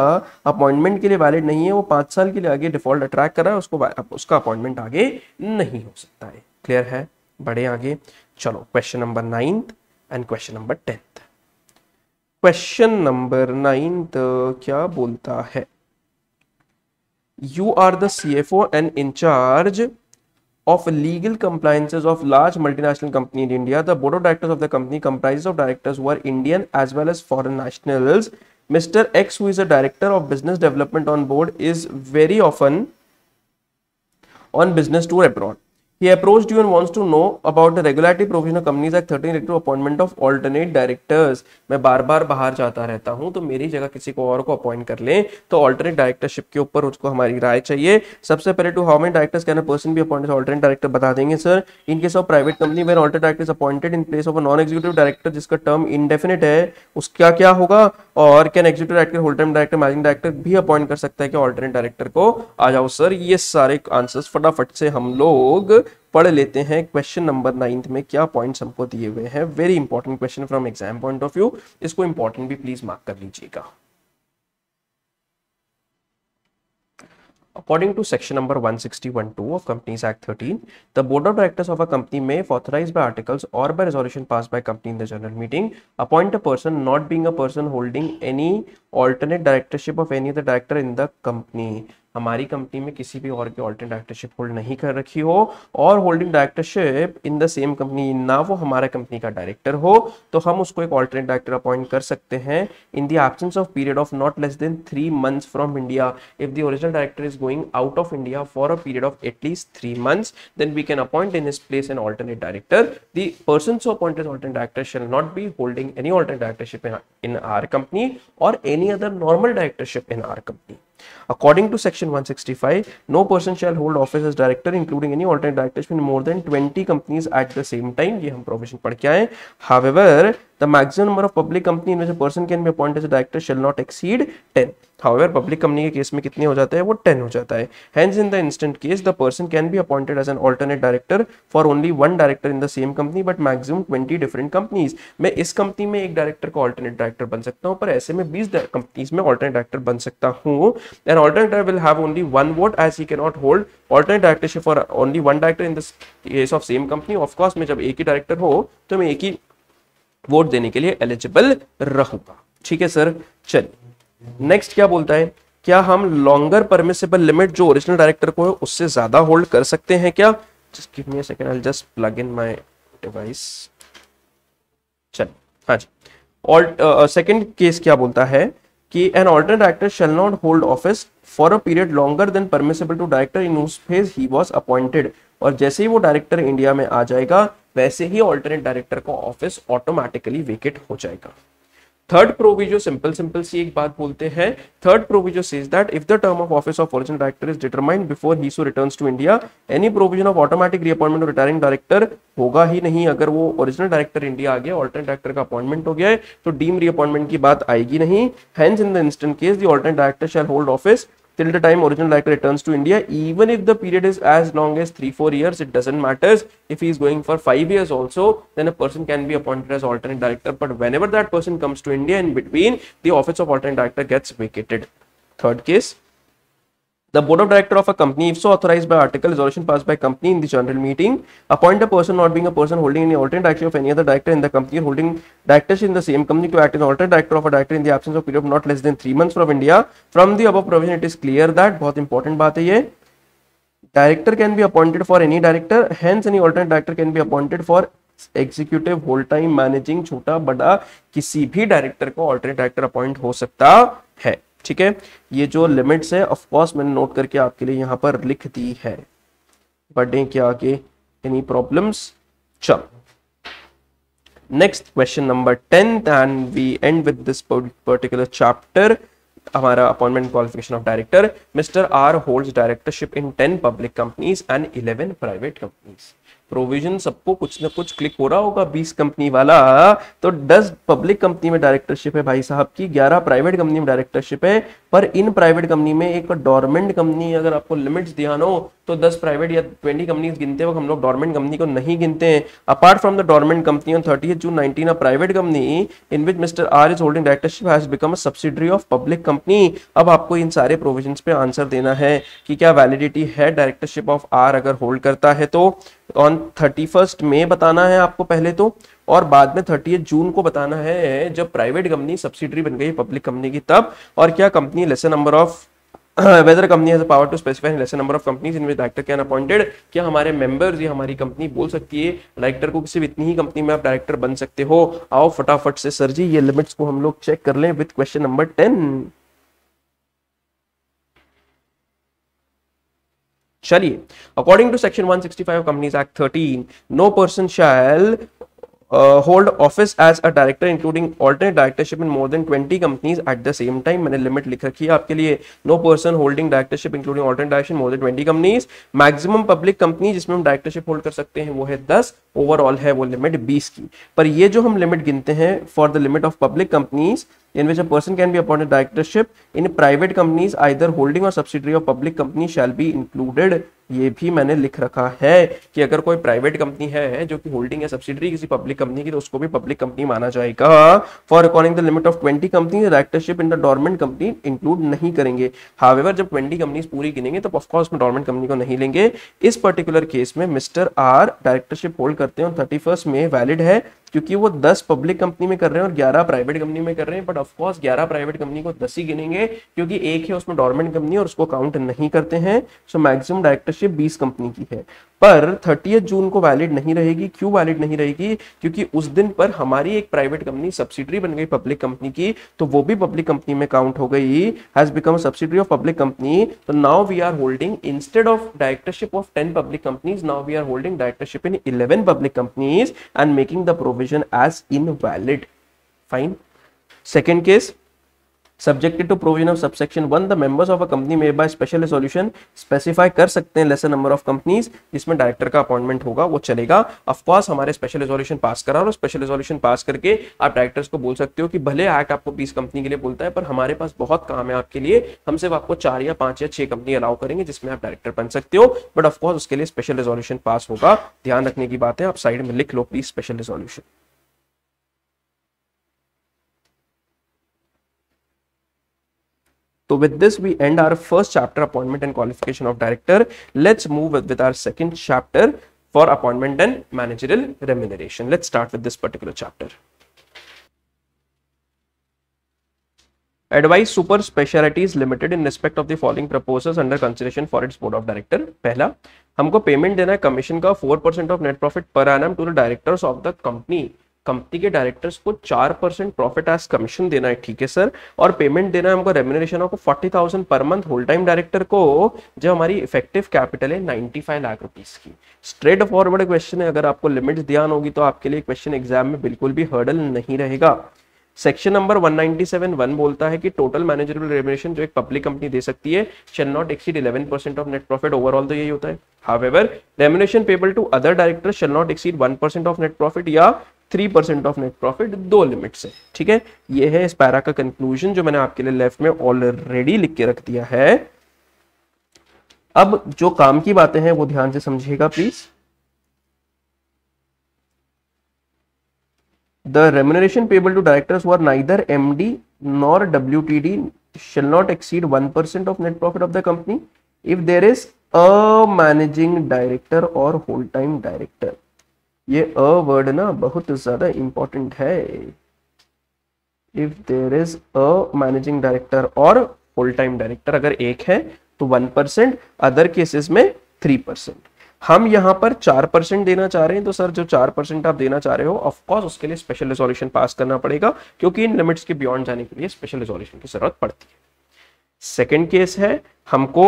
अपॉइंटमेंट के लिए वैलिड नहीं है वो 5 साल के लिए आगे डिफॉल्ट अट्रैक्ट कर रहा है उसका अपॉइंटमेंट आगे नहीं हो सकता है. क्लियर है? बढ़े आगे. चलो question number 9th and question number 10th. Question number 9th क्या बोलता है? You are the CFO and in charge of legal compliances of large multinational company in India. The board of directors of the company comprises of directors who are Indian as well as foreign nationals. Mr. X, who is a director of business development on board, is very often on business tour abroad. He approached you and wants to know about the regulatory provision of Companies Act 13 related to appointment of alternate directors. मैं बार बार बाहर जाता रहता हूं तो मेरी जगह किसी को और को अपॉइंट कर लें तो ऑल्टरनेट डायरेक्टरशिप के ऊपर उसको हमारी राय चाहिए. सबसे पहले two how many directors can a person be appointed alternate director बता देंगे sir. In case of private company where alternate director is appointed in place of a non executive director जिसका टर्म इंडेफिनिट है उसका क्या होगा. और can executive director, whole time director, managing director भी अपॉइंट कर सकता है कि ऑल्टरनेट डायरेक्टर को आ जाओ सर. ये सारे आंसर्स फटाफट से हम लोग पढ़ लेते हैं. क्वेश्चन नंबर 9th में क्या पॉइंट्स हमको दिए हुए हैं. Very important question from exam point of view. इसको इंपॉर्टेंट भी प्लीज मार्क कर लीजिएगा. According to section number 161(2) of Companies Act 13, the board of directors of a company may, if authorized by articles or by resolution passed by company in the general meeting, appoint a person not being a person holding any alternate directorship of any other director in the company, हमारी कंपनी में किसी भी और की ऑल्टरनेट डायरेक्टरशिप होल्ड नहीं कर रखी हो, और holding directorship in the same company, ना वो हमारा कंपनी का डायरेक्टर हो, तो हम उसको एक ऑल्टरनेट डायरेक्टर अपॉइंट कर सकते हैं इन the absence of period of not less than 3 months from India. If the original director is going out of India for a period of at least 3 months, then we can appoint in his place an alternate director. The person so appointed as alternate director shall not be holding any alternate directorship in our company or any other normal directorship in our company. According to section 165, no person shall hold office as director including any alternate directorship in more than 20 companies at the same time. ये हम प्रोविजन पढ़ के आए. However, the maximum number of public company in which a person can be appointed as a director shall not exceed 10. However, public company के केस में कितने हो जाता है, वो 10 हो जाता है. Hence, in the instant case, the person can be appointed as an alternate director for only one director in the same company, but maximum 20 different companies. मैं इस कंपनी में एक डायरेक्टर को alternate डायरेक्टर बन सकता हूँ, पर ऐसे में 20 कंपनीज में alternate डायरेक्टर बन सकता हूँ. An alternate director will have only one vote as he cannot hold alternate directorship for only one director in the case of same company. Of course, मैं जब एक ही डायरेक्टर हो तो मैं एक ही वोट देने के लिए एलिजिबल रहूंगा. ठीक है सर. चलिए नेक्स्ट क्या बोलता है, क्या हम लॉन्गर परमिसिबल लिमिट जो ओरिजिनल डायरेक्टर को है उससे ज्यादा होल्ड कर सकते हैं क्या? Just give me a second, I will just plug in my device. चलिए हाँ जी. और सेकंड केस क्या बोलता है कि an alternate director shall not hold office for a period longer than permissible to director in whose phase he was appointed. और जैसे ही वो डायरेक्टर इंडिया में आ जाएगा वैसे ही ऑल्टरनेट डायरेक्टर का ऑफिस ऑटोमेटिकली वेकेट हो जाएगा. थर्ड प्रोविजो सिंपल सी एक बात बोलते हैं. Third proviso says that if the term of office of original director is determined before he so returns to India, any provision of automatic reappointment of retiring director होगा ही नहीं. अगर वो ओरिजिनल डायरेक्टर इंडिया आ गया, ऑल्टरनेट डायरेक्टर का अपॉइंटमेंट हो गया है, तो डीम रीअपॉइंटमेंट की बात आएगी नहीं. Hence in the instant case the alternate director shell hold office till the time original director returns to India, even if the period is as long as 3-4 years, it doesn't matter. If he is going for 5 years also, then a person can be appointed as alternate director, but whenever that person comes to India in between, the office of alternate director gets vacated. Third case, the board of director of a company, if so authorized by article, resolution passed by company in the general meeting, appoint a person not being a person holding any alternate directorship of any other director in the company or holding directorship in the same company to act as alternate director of a director in the absence of period of not less than 3 months from India. From the above provision, it is clear that, बहुत important बात है ये, director can be appointed for any director, hence any alternate director can be appointed for executive whole time managing, छोटा बड़ा किसी भी डायरेक्टर को ऑल्टरनेट डायरेक्टर अपॉइंट हो सकता है. ठीक है. ये जो लिमिट्स है ऑफ कोर्स मैंने नोट करके आपके लिए यहां पर लिख दी है. बढ़े क्या आगे, एनी प्रॉब्लम्स? चलो next question number 10 and we end with this particular chapter. हमारा appointment qualification of director. Mister R holds directorship in 10 public companies and 11 private companies. Provision सबको कुछ ना कुछ क्लिक हो रहा होगा. 20 कंपनी वाला तो 10 पब्लिक कंपनी में डायरेक्टरशिप है भाई साहब की, 11 प्राइवेट कंपनी में डायरेक्टरशिप है. पर इन प्राइवेट कंपनी में एक डोरमेंट कंपनी, अगर आपको लिमिट्स ध्यान हो तो 10 प्राइवेट या 20 कंपनीज गिनते वक्त हम लोग डोरमेंट कंपनी को नहीं गिनते हैं. Apart from the dormant company on 30 June 19 a private company in which mister R is holding directorship has become a subsidiary of public company. अब आपको इन सारे प्रोविजंस पे आंसर देना है कि क्या वैलिडिटी है डायरेक्टरशिप ऑफ आर अगर होल्ड करता है तो. ऑन 31 मई बताना है आपको पहले तो, और बाद में 30 जून को बताना है जब प्राइवेट कंपनी सब्सिडरी बन गई पब्लिक कंपनी की तब. और क्या company lesson number of whether a company has a power to specify lesser number of companies in which director can appointed. क्या हमारे मेंबर्स या हमारी कंपनी बोल सकती है डायरेक्टर को सिर्फ इतनी ही कंपनी में आप डायरेक्टर बन सकते हो? आओ फटाफट से सर जी ये लिमिट्स को हम लोग चेक कर लें विद क्वेश्चन नंबर 10. चलिए, according to section 165 companies act 13, no person shall hold office as a director including alternate directorship in more than 20 companies at the same time. मैंने लिमिट लिख रखी है आपके लिए. No person holding directorship including alternate directorship more than 20 companies. Maximum public company जिसमें हम डायरेक्टरशिप होल्ड कर सकते हैं वो है 10. ओवरऑल है वो लिमिट 20 की. पर ये जो हम लिमिट गिनते हैं for the limit of public companies in which a person can be appointed directorship in private companies either holding or subsidiary of public company shall be included. ये भी मैंने लिख रखा है कि अगर कोई प्राइवेट कंपनी है जो कि होल्डिंग है सब्सिडरी किसी पब्लिक कंपनी की तो उसको भी पब्लिक कंपनी माना जाएगा. For according the limit of 20 company directorship in the dormant company include नहीं करेंगे. हाउएवर जब 20 कंपनीज पूरी गिनेंगे तो ऑफकोर्स में डोरमेंट कंपनी को नहीं लेंगे. इस पर्टिकुलर केस में मिस्टर आर डायरेक्टरशिप होल्ड करते हैं 31 मई वैलिड है. क्योंकि वो 10 पब्लिक कंपनी में कर रहे हैं और 11 प्राइवेट कंपनी में कर रहे हैं, but of course 11 private company को 10 ही गिनेंगे क्योंकि एक है उसमें डोरमेंट कंपनी और उसको काउंट नहीं करते हैं। सो मैक्सिमम डायरेक्टरशिप 20 कंपनी की है, पर 30 जून को वैलिड नहीं रहेगी। क्यों वैलिड नहीं रहेगी? क्योंकि उस दिन पर हमारी एक प्राइवेट कंपनी सब्सिडरी बन गई पब्लिक कंपनी की, तो वो भी पब्लिक कंपनी में काउंट हो गई, has become subsidiary of public company. तो now we are holding instead of directorship of 10 public companies, now we are holding directorship in 11 public companies and making the provision as invalid. Fine. Second case, subjected to provision of subsection 1, the members of a company may by special resolution specify कर सकते हैं lesser number of companies जिसमें डायरेक्टर का अपॉइंटमेंट होगा, वो चलेगा। ऑफ कोर्स हमारे स्पेशल रेजोल्यूशन पास करा और स्पेशल रेजोल्यूशन पास करके आप डायरेक्टर्स को बोल सकते हो कि भले एक्ट आपको 20 कंपनी के लिए बोलता है, पर हमारे पास बहुत काम है आपके लिए, हम सिर्फ आपको 4 या 5 या 6 कंपनी अलाउ करेंगे जिसमें आप डायरेक्टर बन सकते हो, बट ऑफ कोर्स उसके लिए स्पेशल रेजोल्यूशन पास होगा। ध्यान रखने की बात है, आप साइड में लिख लो please special resolution. So with this we end our first chapter, appointment and qualification of director. Let's move with our second chapter for appointment and managerial remuneration. Let's start with this particular chapter. Advise Super Specialities Limited in respect of the following proposals under consideration for its board of director. पहला, हमको पेमेंट देना है कमीशन का 4% of net profit per annum to the directors of the company. Company के डायरेक्टर्स को 4% प्रॉफिट एज कमीशन देना है, ठीक है सर। और पेमेंट देना है हमको remuneration of 40,000 per month whole time director को, जो हमारी इफेक्टिव कैपिटल है 95 लाख रुपीस की। स्ट्रेट फॉरवर्ड क्वेश्चन है, अगर आपको लिमिट्स ध्यान होगी तो आपके लिए क्वेश्चन एग्जाम में बिल्कुल भी हर्डल नहीं रहेगा। सेक्शन नंबर 197(1) बोलता है कि टोटल मैनेजेबल रेम्यूनरेशन जो एक पब्लिक कंपनी दे सकती है shall not exceed 11% of net profit. Overall तो यही होता है। However remuneration payable to other director shall not exceed 1% of net profit या 3% ऑफ नेट प्रॉफिट, दो लिमिट्स है, ठीक है। ये है इस पैरा का कंक्लूजन जो मैंने आपके लिए लेफ्ट में ऑलरेडी लिख के रख दिया है। अब जो काम की बातें हैं वो ध्यान से समझिएगा please. The remuneration payable to directors who are neither MD nor WTD shall not exceed 1% of net profit of the company if there is a managing director or whole time director। ये अ वर्ड ना बहुत ज्यादा इंपॉर्टेंट है। If there is a managing director or whole time director, अगर एक है तो 1%, अदर केसेस में 3%। हम यहां पर 4% देना चाह रहे हैं, तो सर जो 4% आप देना चाह रहे हो ऑफ कोर्स उसके लिए स्पेशल रेजोल्यूशन पास करना पड़ेगा, क्योंकि इन लिमिट्स के बियॉन्ड जाने के लिए स्पेशल रेजोल्यूशन की जरूरत पड़ती है। सेकंड केस है, हमको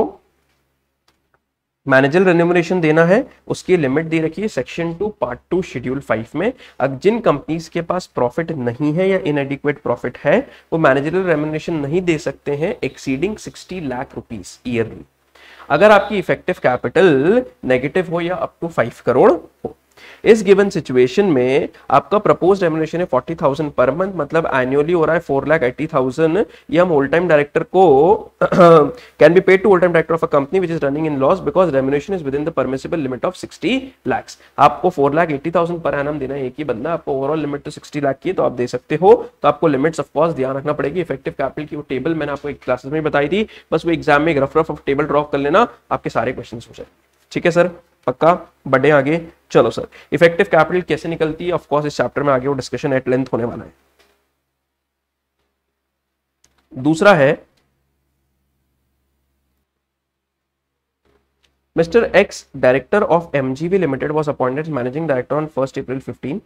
मैनेजर रेन्यूमरेशन देना है, उसकी लिमिट दे रखी है सेक्शन 2 पार्ट 2 शेड्यूल 5 में। अब जिन कंपनीज के पास प्रॉफिट नहीं है या इनएडिक्वेट प्रॉफिट है वो मैनेजरियल रेम्यूनरेशन नहीं दे सकते हैं एक्सीडिंग 60 लाख रुपीस ईयरली, अगर आपकी इफेक्टिव कैपिटल नेगेटिव हो या अप टू 5 करोड़ हो। इस गिवन सिचुएशन में आपका प्रपोज्ड रेम्यूनरेशन है 40,000 पर मंथ, मतलब एनुअली हो रहा है 4,80,000। ये हम होल टाइम डायरेक्टर को can be paid to whole time director of a company which is running in loss because remuneration is with in the permissible limit of 60 lakh. आपको 4,80,000 पर एनम देना है एक ही बंदा, आपको ओवरऑल लिमिट तो 60 लाख की है, तो आप दे सकते हो। तो आपको लिमिट्स ऑफ कोर्स ध्यान रखना पड़ेगी। इफेक्टिव कैपिटल की वो टेबल मैंने आपको एक क्लासेस में बताई थी, बस वो एग्जाम में एक रफ टेबल ड्रॉ कर लेना, आपके सारे क्वेश्चन हो जाए, ठीक है सर। पक्का बढ़े आगे। चलो सर, इफेक्टिव कैपिटल कैसे निकलती है, ऑफ कोर्स इस चैप्टर में आगे वो डिस्कशन एट लेंथ होने वाला है। दूसरा है mister X director of MGV limited was appointed managing director on 1 April 15।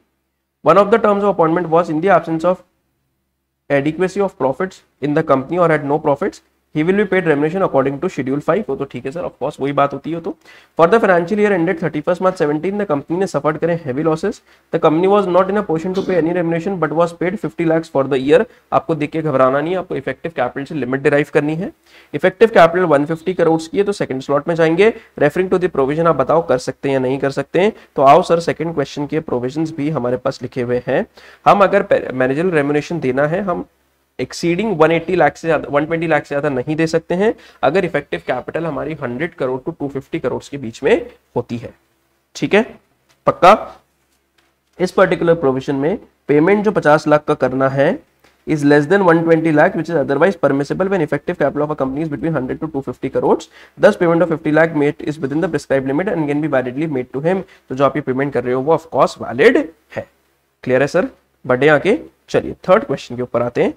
One of the terms of appointment was in the absence of adequacy of profits in the company और had no profits he will be paid remuneration according to schedule 5। वो तो ठीक है सर, ऑफ कोर्स वही बात होती है। तो for the financial year ended 31 March 17 the company ने सफर्ड करे heavy losses. The company was not in a position to pay any remuneration but was paid 50 lakh for the year. आपको देख के घबराना नहीं है, आपको इफेक्टिव कैपिटल से लिमिट डिराइव करनी है। इफेक्टिव कैपिटल 150 करोड़ की है, तो सेकंड स्लॉट में जाएंगे। रेफरिंग टू द प्रोविजन आप बताओ कर सकते हैं या नहीं कर सकते हैं। तो आओ सर, सेकंड क्वेश्चन के प्रोविजंस भी हमारे पास लिखे हुए हैं। हम अगर मैनेजरियल रेम्यूनरेशन देना है, हम एक्सीडिंग 180 लाख से ज्यादा 120 लाख से ज्यादा नहीं दे सकते हैं, अगर इफेक्टिव कैपिटल हमारी 100 करोड़ टू 250 करोड़ के बीच में होती है, ठीक है। पक्का। इस पर्टिकुलर प्रोविजन में पेमेंट जो 50 लाख का करना है is less than 120 lakh which is otherwise permissible when effective capital of a company is between 100 to 250 crores। thus payment of 50 lakh made is within the prescribed limit and can be validly made to him। तो जो आप ये पेमेंट कर रहे हो वो ऑफ कोर्स वैलिड है। क्लियर है सर? बढ़े आके, चलिए थर्ड क्वेश्चन के ऊपर आते हैं।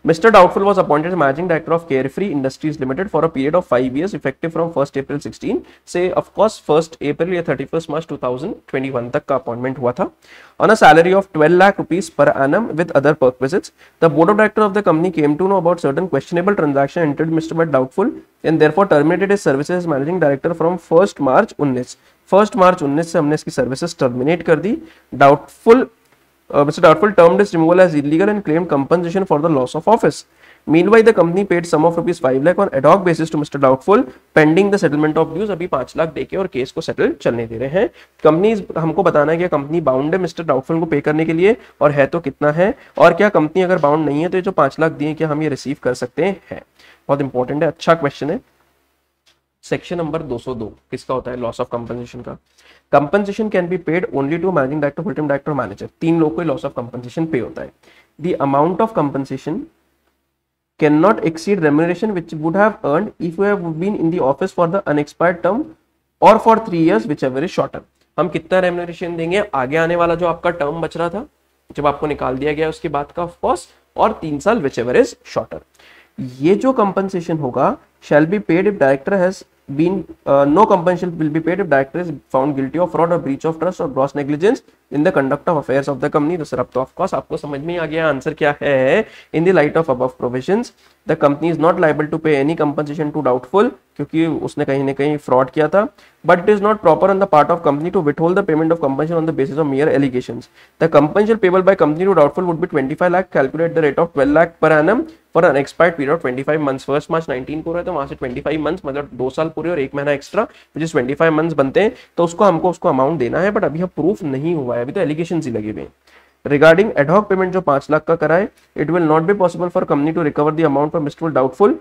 Mr. Doubtful was appointed as Managing Director of Carefree Industries Limited for a period of 5 years, effective from 1st April 16 से of course 1st April या 31st March 2021 तक का अपॉइंटमेंट हुआ था, on a salary of 12 lakh rupees per annum with other perquisites. The board of directors of the company came to know about certain questionable transactions entered Mr. by Doubtful and therefore terminated his services as Managing Director from 1st March 19. 1st March 19 से हमने इसकी सर्विसेज टर्मिनेट कर दी। Doubtful Mr. Doubtful termed his removal as illegal and claimed compensation for the loss of office. Meanwhile, the company paid sum of rupees 5 lakh on ad hoc basis to Mr. Doubtful pending the settlement of dues. अभी 5 लाख देके और केस को सेटल चलने दे रहे हैं। कंपनी हमको बताना है कि कंपनी बाउंड है मिस्टर डाउटफुल को पे करने के लिए, और है तो कितना है, और क्या कंपनी अगर बाउंड नहीं है तो ये जो 5 लाख दिए क्या हम ये रिसीव कर सकते हैं। बहुत इंपॉर्टेंट है, अच्छा क्वेश्चन है। सेक्शन नंबर 202 किसका होता है? लॉस ऑफ कंपनसेशन का। Compensation can be paid only to managing director, full time director, manager, 3 लोग को लॉस ऑफ कंपनसेशन पे होता है। The amount of compensation can not exceed remuneration which would have earned if you have been in the office for the unexpired term और for 3 years whichever is shorter. हम कितना रेम्यूनरेशन देंगे? आगे आने वाला जो आपका टर्म बच रहा था जब आपको निकाल दिया गया उसके बाद का ऑफ कोर्स, और 3 साल व्हिचएवर इज शॉर्टर। ये जो कंपनसेशन होगा shall be paid if director has been no compensation will be paid if director is found guilty of fraud or breach of trust or gross negligence in the conduct of affairs of the company। तो सर अब तो ऑफ कोर्स आपको समझ में आ गया आंसर क्या है। In the light of above provisions the company is not liable to pay any compensation to Doubtful, क्योंकि उसने कहीं ना कहीं फ्रॉड किया था, but it is not proper on the part of company to withhold the payment of compensation on the basis of mere allegations। The compensation payable by company to doubtful would be 25 lakh calculate the rate of 12 lakh per annum for an expired period of 25 months। 1st March 19 को रहा है तो वहां से 25 months मतलब 2 साल पूरे और 1 महीना एक्स्ट्रा विच इज 25 months बनते हैं, तो उसको हमको उसको अमाउंट देना है, बट अभी हम प्रूफ नहीं हुआ है, अभी तो एलिगेशन ही लगे हुए हैं। रिगार्डिंग एडहॉक पेमेंट जो 5 लाख का कराए, it will not be possible for company to recover the amount from mister Doubtful.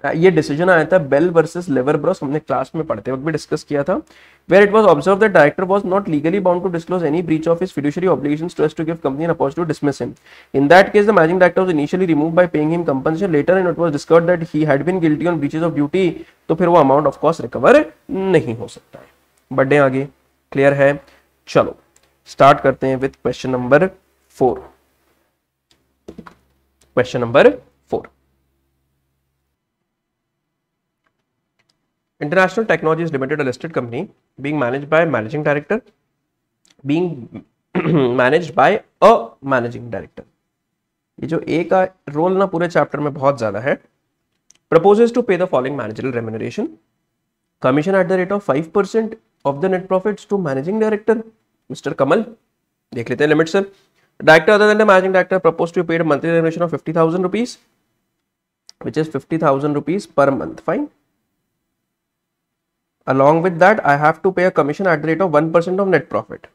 ये डिसीजन आया था बेल वर्सेस लेवरब्रॉस, हमने क्लास में पढ़ते वक्त भी डिस्कस किया था, where it was observe that director was not legally bound to disclose any breach of his fiduciary obligations to give company an opportunity to dismiss him. In that case the managing director was initially removed by paying him compensation later and it was discovered that he had been guilty on breaches of duty, तो फिर वो अमाउंट ऑफ कोर्स रिकवर नहीं हो सकता है। बढ़े आगे, क्लियर है? चलो स्टार्ट करते हैं with question number 4। Question number 4, International Technologies Limited, a listed company, being managed by managing director, being managed by a managing director। ये जो ए का रोल ना पूरे चैप्टर में बहुत ज्यादा है। Proposes to pay the following managerial remuneration: commission at the rate of 5% of the net profits to managing director Mr. Kamal। देख लेते हैं limit sir. Director other than the managing director proposed to be paid a monthly remuneration of 50,000 rupees, which is 50,000 rupees per month. Fine. Along with that, I have to pay a commission at the rate of 1% of net profit।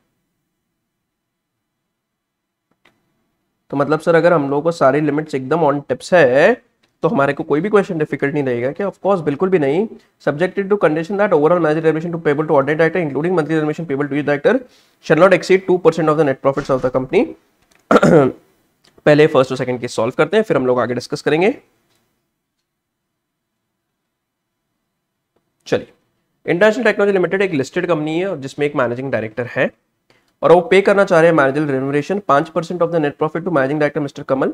तो मतलब सर अगर हम लोगों को सारी लिमिट्स एकदम ऑन टिप्स है तो हमारे को कोई भी क्वेश्चन डिफिकल्ट नहीं रहेगा क्या? ऑफ कोर्स बिल्कुल भी नहीं। Subjected to condition that overall manager remuneration to payable to ordinary director including monthly remuneration payable to each director shall not exceed 2% of the net profits of the company. पहले फर्स्ट और सेकंड केस सॉल्व करते हैं, फिर हम लोग आगे डिस्कस करेंगे। चलिए, इंटरनेशनल टेक्नोलॉजी लिमिटेड एक लिस्टेड कंपनी है जिसमें एक मैनेजिंग डायरेक्टर है और वो पे करना चाह रहे हैं manager remuneration 5% of the net profit to managing director mister Kamal.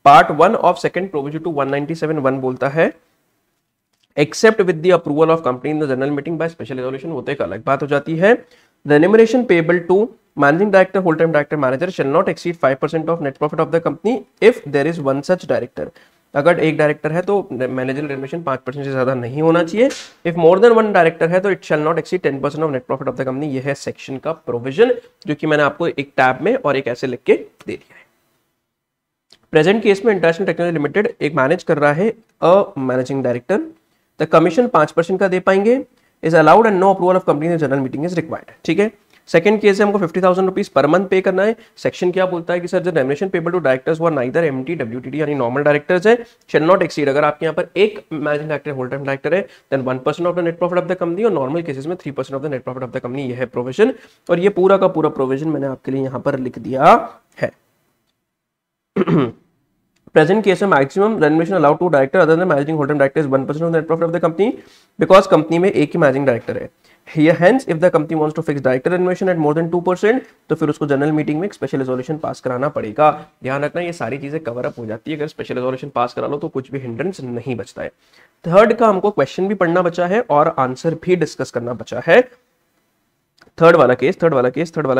Part 1 of second provision to 197(1) बोलता है except with the approval of company in the general meeting by special resolution. वो तो एक अलग बात हो जाती है। The remuneration payable to managing director whole time director manager shall not exceed 5% of net profit of the company if there is one such director. अगर एक डायरेक्टर है तो मैनेजर रेम्यूनरेशन 5% से ज्यादा नहीं होना चाहिए। If more than one director है तो it shall not exceed 10% of net profit of the company. यह है सेक्शन का प्रोविजन जो कि मैंने आपको एक टैब में और एक ऐसे लिख के दे दिया है। प्रेजेंट केस में इंटरनेशनल टेक्नोलॉजी लिमिटेड एक मैनेज कर रहा है a managing director. The commission 5% का दे पाएंगे, is allowed and no approval of company general meeting is required. ठीक है, सेकंड केस है हमको 50,000 रुपीज पर मंथ पे करना है। सेक्शन क्या बोलता है कि sir the remuneration payable to directors were neither MT WTD यानी नॉर्मल डायरेक्टर्स है शैल नॉट एक्सीड। अगर आपके यहाँ पर एक managing director whole time director है then 1% of the net profit of the company और नॉर्मल केसेस में 3% of the net profit of the company. यह है प्रोविजन और ये पूरा का पूरा प्रोविजन मैंने आपके लिए यहाँ पर लिख दिया है। Present case में maximum remuneration allowed to director other than managing whole time director is 1% of the net profit of the company because company में एक ही managing director है. Here hence if the company wants to fix director remuneration at more than 2% तो फिर उसको जनरल मीटिंग में एक स्पेशल रेजोल्यूशन पास कराना पड़ेगा. ध्यान रखना ये सारी चीजें कवर अप हो जाती है अगर स्पेशल रेजोल्यूशन पास करा लो तो कुछ भी हिंड्रेंस नहीं बचता है. थर्ड का हमको क्वेश्चन भी पढ़ना बचा है और आंसर भी डिस्कस करना बचा है. थर्ड वाला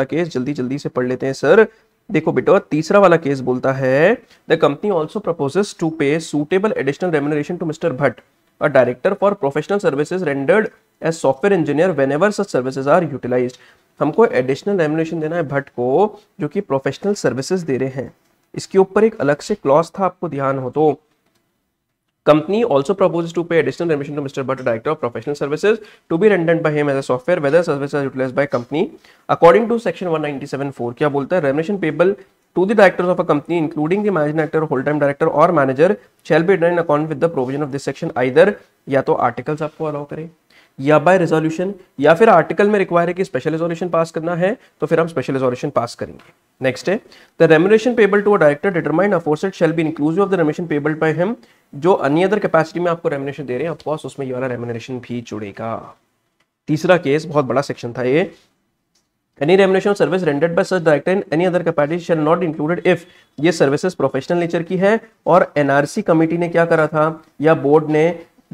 केस जल्दी से पढ़ लेते हैं सर. देखो बेटा तीसरा वाला केस बोलता है the company also proposes to pay suitable additional remuneration to mister Bhatt a director for professional services rendered as software engineer whenever such services are utilised. हमको एडिशनल रेम्युनरेशन देना है भट्ट को जो कि प्रोफेशनल सर्विसेज दे रहे हैं. इसके ऊपर एक अलग से क्लॉज था आपको ध्यान हो तो. Company also proposes to pay additional remuneration to Mr. Bhatt, Director of Professional Services, to be rendered by him as a software, whether services are utilized by company. According to Section 197(4), क्या बोलता है? Remuneration payable to the directors of a company, including the managing director, whole-time director or manager, shall be done in accordance with the provision of this section. Either या तो आर्टिकल्स आपको अलाउ करें या बाय रेजोल्यूशन या फिर आर्टिकल में रिक्वायर है कि स्पेशल रेजोल्यूशन पास करना है तो फिर हम स्पेशल रेजोल्यूशन पास करेंगे. नेक्स्ट है the remuneration payable to a director determined aforesaid shall be inclusive of the remuneration payable by him. जो अन्य अदर कैपेसिटी में आपको रेम्युनरेशन दे रहे हैं ऑफ कोर्स उसमें ये वाला रेम्युनरेशन भी जुड़ेगा. तीसरा केस बहुत बड़ा सेक्शन था ये. Any remuneration of service rendered by such director in any other capacity shall not included if ये सर्विसेज प्रोफेशनल नेचर की है और एनआरसी कमेटी ने क्या करा था या बोर्ड ने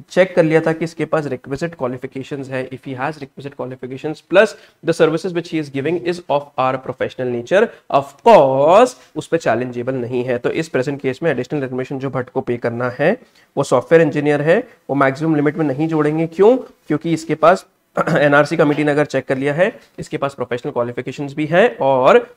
चेक कर लिया था कि इसके पास रिक्विजिट क्वालिफिकेशंस है. If he has requisite qualifications plus the services which he is giving is of our professional nature, of course उस पे चैलेंजेबल नहीं है. तो इस प्रेजेंट केस में एडिशनल रेम्युनरेशन जो भट्ट को पे करना है वो सॉफ्टवेयर इंजीनियर है, वो मैक्सिमम लिमिट में नहीं जोड़ेंगे. क्यों? क्योंकि इसके पास एनआरसी कमेटी ने अगर चेक कर लिया है इसके पास प्रोफेशनल क्वालिफिकेशंस भी है और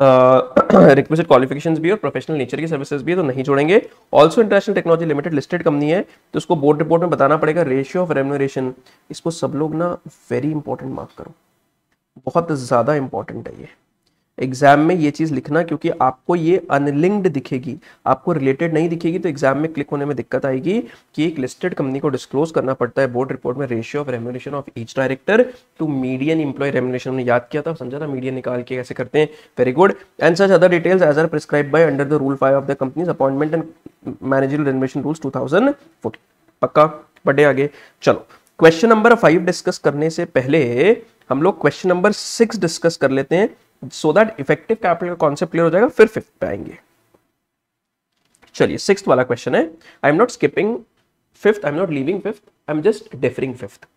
रिक्विजिट क्वालिफिकेशंस भी और प्रोफेशनल नेचर की सर्विसेज भी है तो नहीं जोड़ेंगे. Also international technology limited listed company है तो उसको बोर्ड रिपोर्ट में बताना पड़ेगा रेशियो ऑफ रेम्युनरेशन. इसको सब लोग ना वेरी इंपॉर्टेंट मार्क करो, बहुत ज्यादा इंपॉर्टेंट है ये एग्जाम में ये चीज लिखना क्योंकि आपको ये अनलिंक्ड दिखेगी, आपको रिलेटेड नहीं दिखेगी तो एग्जाम में क्लिक होने में दिक्कत आएगी कि एक लिस्टेड कंपनी को डिस्क्लोज करना पड़ता है बोर्ड रिपोर्ट में ratio of remuneration of each director to median employee remuneration. हमने याद किया था, समझा था मीडियन निकाल के कैसे करते हैं. Very good. And such other details as are prescribe by under the rule 5 of the companies appointment and managerial remuneration rules 2014. पक्का? बढ़े आगे. चलो क्वेश्चन नंबर 5 डिस्कस करने से पहले हम लोग क्वेश्चन नंबर 6 डिस्कस कर लेते हैं सो दैट इफेक्टिव कैपिटल का कॉन्सेप्ट क्लियर हो जाएगा, फिर फिफ्थ पे आएंगे. चलिए सिक्स्थ वाला क्वेश्चन है. I am not skipping fifth, I am not leaving fifth, I am just deferring fifth.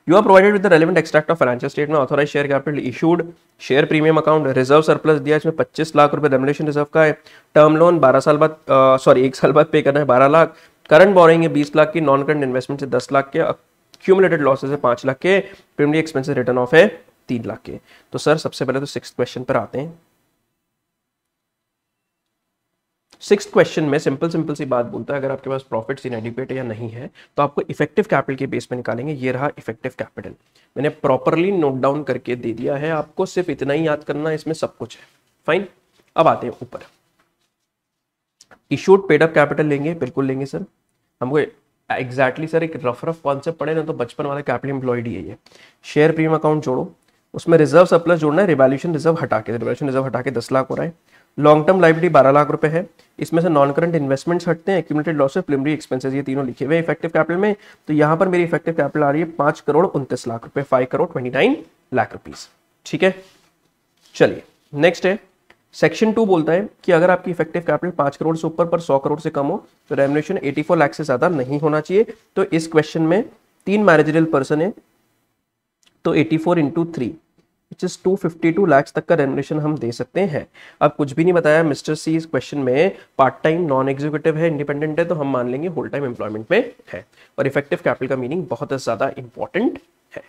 You are provided with the relevant extract of financial statement, authorised share capital issued, share premium account, reserve surplus दिया इसमें 25 लाख रुपए रेम्युनरेशन रिजर्व का है, टर्म लोन 12 साल बाद 1 साल बाद पे करना है 12 लाख, करंट बोरिंग है 20 लाख की, नॉन करंट इन्वेस्टमेंट से 10 लाख के, अक्यूमुलेटेड लॉसेस है 5 लाख के, प्रीमियम एक्सपेंसेस रिटर्न ऑफ है 3 लाख के. तो सर सबसे पहले तो सिक्स्थ क्वेश्चन पर आते हैं. सिक्स्थ क्वेश्चन में सिंपल सी बात बोलता है अगर आपके पास प्रॉफिट्स इनएडिक्वेट या नहीं है तो आपको इफेक्टिव कैपिटल के बेस पे निकालेंगे. ये रहा इफेक्टिव कैपिटल, मैंने प्रॉपरली नोट डाउन करके दे दिया है आपको, सिर्फ इतना ही याद करना है, इसमें सब कुछ है. फाइन. अब आते हैं ऊपर. इशूड पेड अप कैपिटल लेंगे, बिल्कुल लेंगे सर. हमको एग्जैक्टली सर एक रफ कॉन्सेप्ट पढ़े ना तो बचपन वाला कैपिटल एम्प्लॉयड ही है ये. शेयर प्रीमियम अकाउंट जोड़ो, उसमें रिजर्व सरप्लस जोड़ना है, रिवैल्यूएशन रिजर्व हटा के 10 लाख हो रहा है. लॉन्ग टर्म लायबिलिटी 12 लाख रुपए है, इसमें से नॉन करंट इन्वेस्टमेंट्स हटते हैं, एक्यूमुलेटेड लॉसेस, प्रीलिमिनरी एक्सपेंसेस, ये तीनों लिखे हुए इफेक्टिव कैपिटल में. तो यहाँ पर मेरी इफेक्टिव कैपिटल आ रही है 5 करोड़ 29 लाख रुपए, 5 करोड़ 29 लाख रुपीस. ठीक है. चलिए नेक्स्ट है सेक्शन 2 बोलता है कि अगर आपकी इफेक्टिव कैपिटल 5 करोड़ से ऊपर पर 100 करोड़ से कम हो तो रेम्युनरेशन 84 लाख से ज्यादा नहीं होना चाहिए. तो इस क्वेश्चन में 3 मैनेजरियल पर्सन है तो 84 इंटू 3 विच इज 252 लाख तक का रेम्युनरेशन हम दे सकते हैं. अब कुछ भी नहीं बताया मिस्टर सी इस क्वेश्चन में पार्ट टाइम नॉन एग्जीक्यूटिव है, इंडिपेंडेंट है, तो हम मान लेंगे होल टाइम एम्प्लॉयमेंट में है. और इफेक्टिव कैपिटल का मीनिंग बहुत ज्यादा इंपॉर्टेंट है.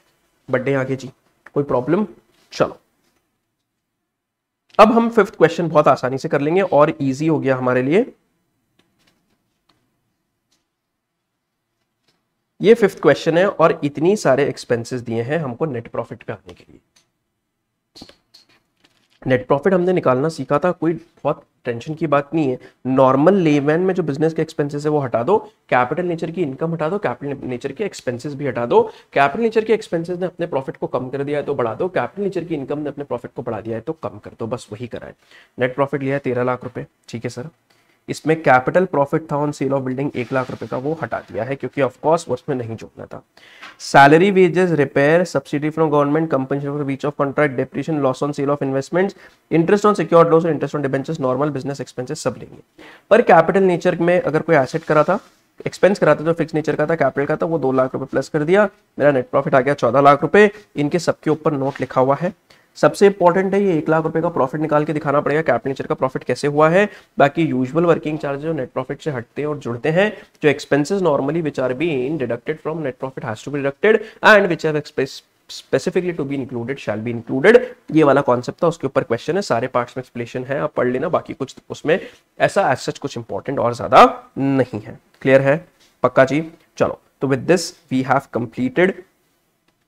बड्डे आगे जी, कोई प्रॉब्लम? चलो अब हम फिफ्थ क्वेश्चन बहुत आसानी से कर लेंगे और इजी हो गया हमारे लिए. ये फिफ्थ क्वेश्चन है और इतनी सारे एक्सपेंसेस दिए हैं हमको नेट प्रॉफिट पे आने के लिए. नेट प्रॉफिट हमने निकालना सीखा था, कोई बहुत टेंशन की बात नहीं है. नॉर्मल लेवैन में जो बिजनेस के एक्सपेंसेस है वो हटा दो, कैपिटल नेचर की इनकम हटा दो, कैपिटल नेचर के एक्सपेंसेस भी हटा दो. कैपिटल नेचर के एक्सपेंसेस ने अपने प्रॉफिट को कम कर दिया है तो बढ़ा दो, कैपिटल नेचर की इनकम ने अपने प्रॉफिट को बढ़ा दिया है तो कम कर दो, बस वही करा है. नेट प्रॉफिट लिया है 13 लाख रुपए. ठीक है सर. इसमें कैपिटल प्रॉफिट था on sale of building 1 lakh रुपए का, वो हटा दिया है क्योंकि ऑफ कोर्स उसमें नहीं जोड़ना था। Salary, wages, repair, subsidy from government, compensation for breach of contract, depreciation, loss on sale of investments, interest on secured loss और interest on debentures, normal business expenses सब लेंगे। पर कैपिटल नेचर में अगर कोई एसेट करा था, एक्सपेंस करा था जो फिक्स नेचर का था, कैपिटल का था, वो 2 लाख रुपए प्लस कर दिया, मेरा नेट प्रॉफिट आ गया 14 लाख रुपए। इनके सबके ऊपर नोट लिखा हुआ है। सबसे इंपॉर्टेंट है ये 1 लाख रुपए का प्रॉफिट निकाल के दिखाना पड़ेगा, कैपिटल नेचर का प्रॉफिट कैसे हुआ है। बाकी यूजुअल वर्किंग चार्जेस जो नेट प्रॉफिट से हटते हैं और जुड़ते हैं, जो expenses normally which are been deducted from net profit has to be deducted and which are specifically to be included shall be included. ये वाला कॉन्सेप्ट था, उसके ऊपर क्वेश्चन है, सारे पार्ट्स में एक्सप्लेनेशन है, आप पढ़ लेना। बाकी कुछ उसमें ऐसा एज सच कुछ इंपॉर्टेंट और ज्यादा नहीं है। क्लियर है? पक्का जी? चलो, तो with this we have completed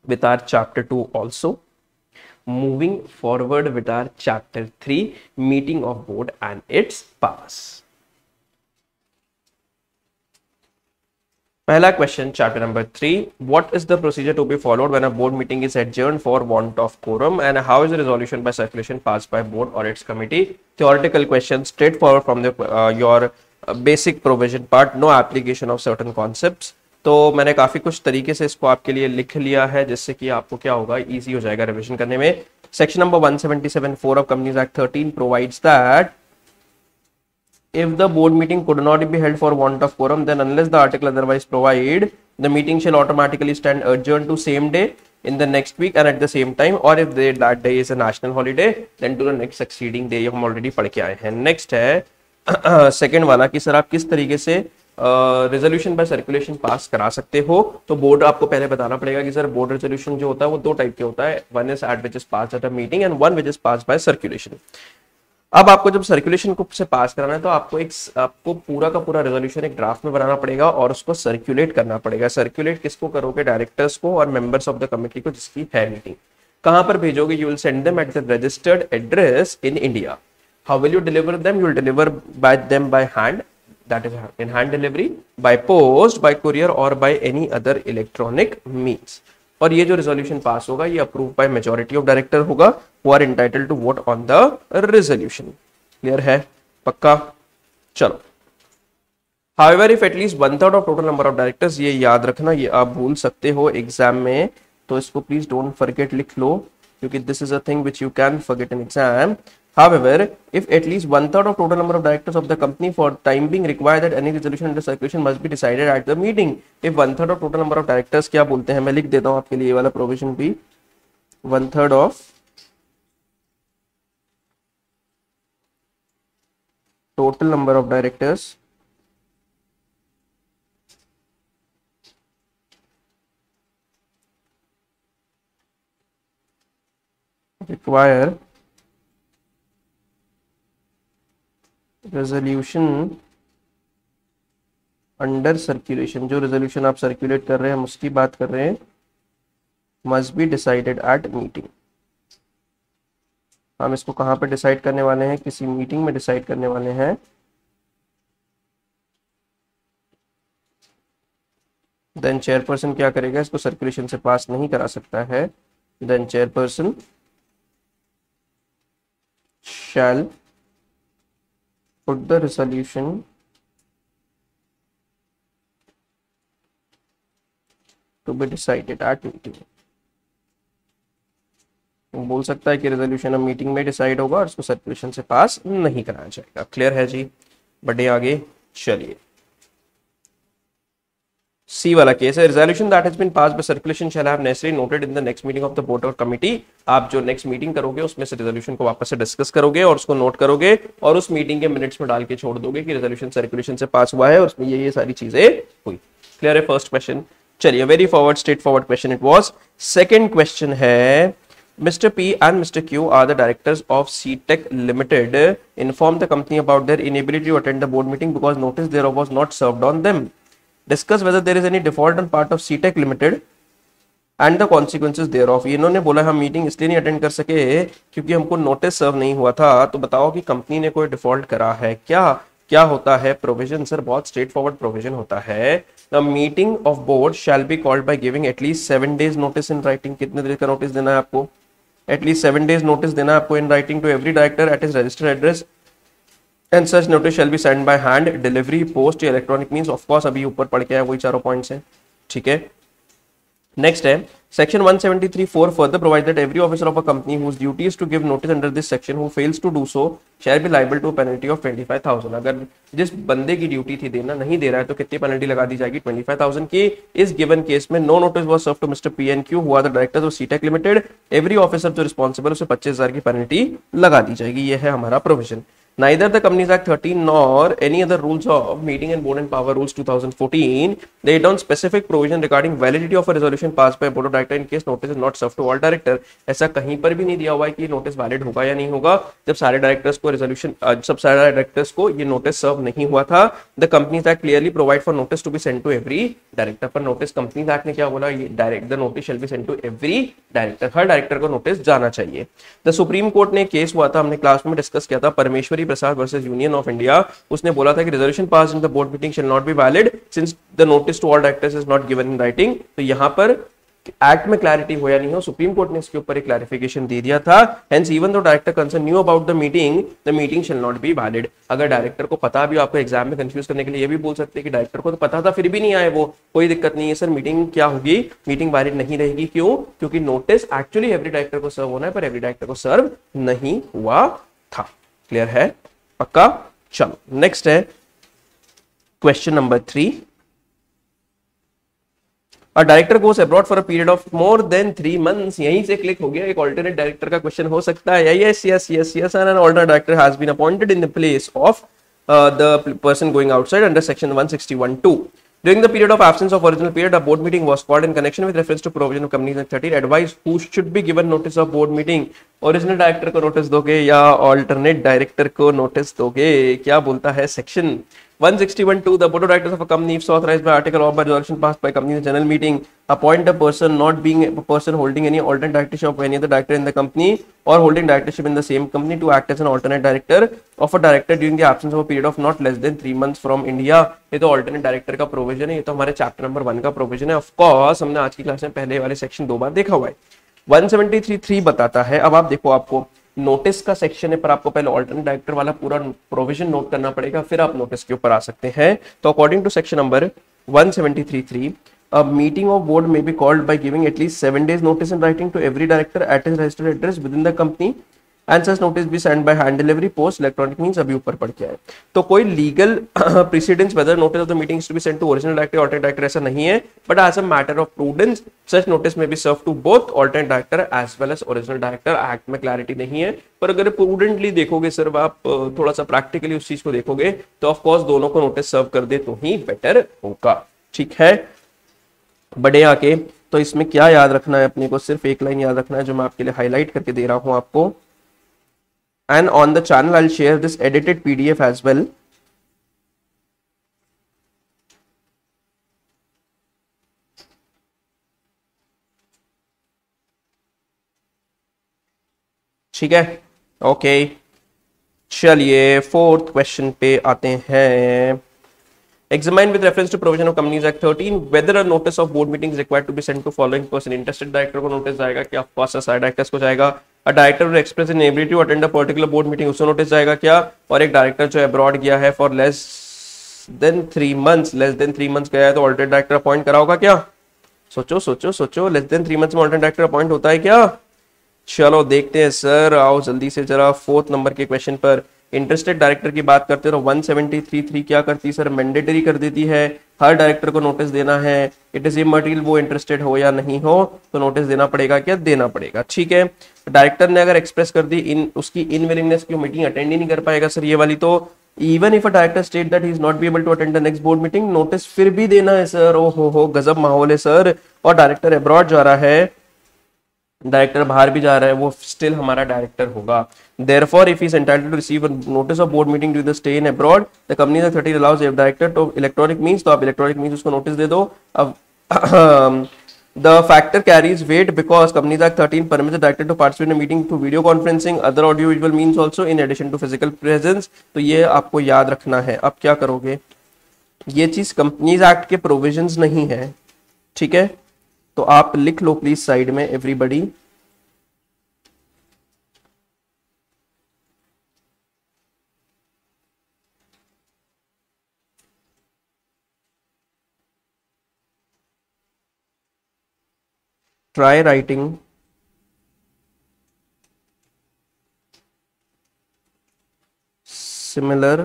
with our chapter 2 also. Moving forward with our chapter 3, meeting of board and its powers. पहला question, chapter number 3, what is the procedure to be followed when a board meeting is adjourned for want of quorum and how is the resolution by circulation passed by board or its committee? Theoretical question, straightforward from the your basic provision part, no application of certain concepts. तो मैंने काफी कुछ तरीके से इसको आपके लिए लिख लिया है जिससे कि आपको क्या होगा, इजी हो जाएगा रिवीजन करने में। Section number 177(4) of companies act 13 provides that if the board meeting could not be held for want of quorum, then unless the article otherwise provide, the meeting shall automatically stand adjourned to same day in the next week and at the same time, or if that day is a national holiday, then to the next succeeding day। ये हम ऑलरेडी पढ़ के आए हैं। नेक्स्ट है सेकेंड वाला कि सर आप किस तरीके से रेजोल्यूशन बाय सर्कुलेशन पास करा सकते हो। तो बोर्ड आपको पहले बताना पड़ेगा कि सर बोर्ड रेजोल्यूशन जो होता है वो 2 टाइप के होता है, one is at which is pass at a meeting and one which is pass by circulation. अब आपको जब सर्कुलेशन को से पास कराना है तो आपको पूरा का पूरा रेजोल्यूशन एक ड्राफ्ट में बनाना पड़ेगा और उसको सर्कुलेट करना पड़ेगा। सर्कुलेट किसको करोगे? डायरेक्टर्स को और मेंबर्स ऑफ द कमिटी को जिसकी है मीटिंग। कहां पर भेजोगे? You will send them at the registered address in India. How will you deliver them? You will deliver bye them by hand, that is in hand delivery, by post, by courier or by any other electronic means। और ये जो रेजोल्यूशन पास होगा ये approve by majority of director होगा, who are entitled to vote on the resolution। Clear है? पक्का? चलो, however if at least 1/3 of total number of directors, ये याद रखना, ये आप भूल सकते हो एग्जाम में, तो इसको प्लीज डोंट फॉरगेट लिख लो क्योंकि this is a thing which you can forget in exam। However, if at least 1/3 of total number of directors of the company for time being require that any resolution under circulation must be decided at the meeting। if 1/3 of total number of directors क्या बोलते हैं, मैं लिख देता हूं आपके लिए ये वाला प्रोविजन भी, 1/3 of total number of directors require resolution under circulation, जो रेजोल्यूशन आप सर्कुलेट कर रहे हैं हम उसकी बात कर रहे हैं, must be decided at meeting. हम इसको कहां पे डिसाइड करने वाले हैं? किसी मीटिंग में डिसाइड करने वाले हैं। देन चेयरपर्सन क्या करेगा? इसको सर्कुलेशन से पास नहीं करा सकता है। Then chairperson shall put the resolution to be decided at meeting। बोल सकता है कि रेजोल्यूशन अब मीटिंग में डिसाइड होगा और उसको सर्कुलेशन से पास नहीं कराया जाएगा। क्लियर है जी? बढ़े आगे चलिए। सी वाला केस है, resolution that has been passed by circulation shall have necessary noted in the next meeting of the board और कमिटी। आप जो नेक्स्ट मीटिंग करोगे उसमें से रेजोल्यूशन को वापस से डिस्कस करोगे और उसको नोट करोगे और उस मीटिंग के मिनट्स में डाल के छोड़ दोगे कि रेजोल्यूशन सर्कुलेशन से पास हुआ है और उसमें ये सारी चीजें हुई। क्लियर है? First question. चलिए, very forward straight forward question it was. Second question है, Mr. P and Mr. Q are the directors of CTech Limited. Inform the company about their inability to attend the board meeting because notice thereof was not served on them. Discuss whether there is any default on part of CTech Limited and the consequences thereof। इन्होंने बोला हम मीटिंग इसलिए नहीं अटेंड कर सके क्योंकि हमको नोटिस सर्व नहीं हुआ था। तो बताओ कि कंपनी ने कोई डिफॉल्ट करा है क्या? क्या होता है प्रोविजन? सर बहुत स्ट्रेट फॉरवर्ड प्रोविजन होता है। The meeting of board shall be called by giving at least 7 days notice in writing. कितने देर का नोटिस देना है आपको? एटलीस्ट 7 days नोटिस देना है आपको in writing to every director at his registered address and such notice shall be send by hand delivery post या इलेक्ट्रॉनिक मींस। ऑफ कोर्स अभी ऊपर पढ़ के आए वही चारों पॉइंट्स हैं, ठीक है। नेक्स्ट है section 173(4) further provides that every officer of a company whose duty is to give notice under this section who fails to do so shall be liable to a penalty of 25,000। अगर जिस बंदे की ड्यूटी थी देना नहीं दे रहा है तो कितनी पेनल्टी लगा दी जाएगी? 25,000 की। इस गिवन केस में no notice was serve to mister PNQ who are the directors of Seetech limited. Every officer जो रिस्पॉन्सिबल उसे 25,000 की पेनल्टी लगा दी जाएगी। यह है हमारा provision. Neither the Companies Act 13 nor any other rules of Meeting and Board and Power Rules 2014 lay down specific provision regarding validity of a resolution passed by Board of Director in case notice is not served to all director। ऐसा कहीं पर भी नहीं दिया हुआ है कि नोटिस वैलिड होगा या नहीं होगा जब सारे डायरेक्टर्स को रेजोल्यूशन सब सारे डायरेक्टर्स को ये नोटिस सर्व नहीं हुआ था। The companies act clearly provide for notice to be send to every director. पर नोटिस कंपनीज एक्ट ने क्या बोला? ये direct the notice shall be send to every director, हर डायरेक्टर को नोटिस जाना चाहिए। द सुप्रीम कोर्ट ने केस हुआ था, हमने क्लास में डिस्कस किया था, Parmeshwari Prasad versus union of India. उसने बोला था कि resolution pass in the board meeting shell not be valid since the notice to all directors is not given in writing. तो यहां पर एक्ट में क्लैरिटी हो या नहीं हो, सुप्रीम कोर्ट ने इसके ऊपर एक क्लैरिफिकेशन दे दिया था। Hence even though director concern knew about the meeting shell not be valid. अगर डायरेक्टर को पता भी, आपको एग्जाम में कंफ्यूज करने के लिए ये भी बोल सकते हैं कि डायरेक्टर को तो पता था फिर भी नहीं आए वो, कोई दिक्कत नहीं है सर, मीटिंग क्या होगी, मीटिंग वैलिड नहीं रहेगी। क्यों? क्योंकि नोटिस एक्चुअली एवरी डायरेक्टर को सर्व होना है पर एवरी डायरेक्टर को सर्व नहीं हुआ था। क्लियर है? पक्का? चलो नेक्स्ट है question number 3। A director goes abroad for a period of more than 3 months। यहीं से क्लिक हो गया, एक alternate director का क्वेश्चन हो सकता है। yes and an alternate director has been appointed in the place of the person going outside under section 161(2). During the period of absence of original period, a board meeting was called in connection with reference to provision of Companies Act 13। Advise who should be given notice of board meeting। Original director को नोटिस दोगे या ऑल्टरनेट डायरेक्टर को नोटिस दोगे? क्या बोलता है section 161(2)? The board of directors of a company, if so authorized by article or by resolution passed by company's general meeting, appoint a person not being a person holding any alternate directorship of any other director in the company or holding directorship in the same company to act as an alternate director of a director during the absence of a period of not less than 3 months from India। ये तो alternate director का प्रोविजन है, ये तो हमारे चैप्टर नंबर 1 का प्रोविजन है। ऑफ कोर्स हमने आज की क्लास में पहले वाले सेक्शन 2 बार देखा हुआ है। 173(3) बताता है। अब आप देखो, आपको नोटिस का सेक्शन है पर आपको पहले ऑल्टरनेट डायरेक्टर वाला पूरा प्रोविजन नोट करना पड़ेगा, फिर आप नोटिस के ऊपर आ सकते हैं। तो according to section number 173(3) a meeting of board may be called by giving at least 7 days notice in writing to every director at his registered address within the company and such notice be sent by hand delivery post electronic means। अभी ऊपर पढ़ के आए। तो कोई legal precedence whether notice of the meeting is to be sent to original director alternate director ऐसा नहीं है, but as a matter of prudence such notice may be served to both alternate director as well as original director। Act में क्लैरिटी नहीं है पर अगर प्रूडेंटली देखोगे सर, आप थोड़ा सा प्रैक्टिकली उस चीज को देखोगे तो ऑफ कोर्स दोनों को नोटिस सर्व कर दे तो ही बेटर होगा। ठीक है, बड़े आके तो इसमें क्या याद रखना है अपने को? सिर्फ एक लाइन याद रखना है जो मैं आपके लिए हाईलाइट करके दे रहा हूं आपको। And on the channel I'll share this edited PDF as well। ठीक है, ओके चलिए 4th क्वेश्चन पे आते हैं। Examine with reference to provision of Companies Act 13 whether a notice of board meeting is required to be sent to following person। Interested director को नोटिस जाएगा क्या? ऑफ कोर्स सारे डायरेक्टर्स को जाएगा। A director will express inability to attend a particular board meeting, उसको नोटिस जाएगा क्या? और एक डायरेक्टर जो अब्रॉड गया है फॉर लेस देन 3 months गया है तो ऑल्टरनेट डायरेक्टर अपॉइंट करा होगा क्या? सोचो सोचो सोचो, लेस देन 3 months में ऑल्टरनेट डायरेक्टर अपॉइंट होता है क्या? चलो देखते हैं सर, आओ जल्दी से जरा 4th नंबर के क्वेश्चन पर। इंटरेस्टेड डायरेक्टर की बात करते हो 173(3) क्या करती है सर? मैंडेटरी कर देती है, हर डायरेक्टर को नोटिस देना है। इट इज इमटेरियल, वो इंटरेस्टेड हो या नहीं हो तो नोटिस देना पड़ेगा क्या? देना पड़ेगा। ठीक है, डायरेक्टर ने अगर एक्सप्रेस कर दी उसकी इनविलिंगनेस की, मीटिंग अटेंड ही नहीं कर पाएगा सर ये वाली, तो even if a director state that he is not be able to attend the next board meeting, notice फिर भी देना है सर। ओ हो गजब माहौल है सर। और डायरेक्टर अब्रॉड जा रहा है, डायरेक्टर बाहर भी जा रहा है, वो स्टिल हमारा डायरेक्टर होगा। Therefore, if he is entitled to receive a notice of board meeting during the stay in abroad, the Companies Act 13 allows a director to electronic means, तो आप electronic means उसको नोटिस दे दो। अब the factor carries weight because Companies Act 13 permits the director to participate in a meeting through video conferencing, other audio visual means also in addition to physical presence। तो ये आपको याद रखना है। अब क्या करोगे? ये चीज कंपनीज एक्ट के प्रोविजंस नहीं है, ठीक है, तो आप लिख लो प्लीज साइड में everybody. try writing similar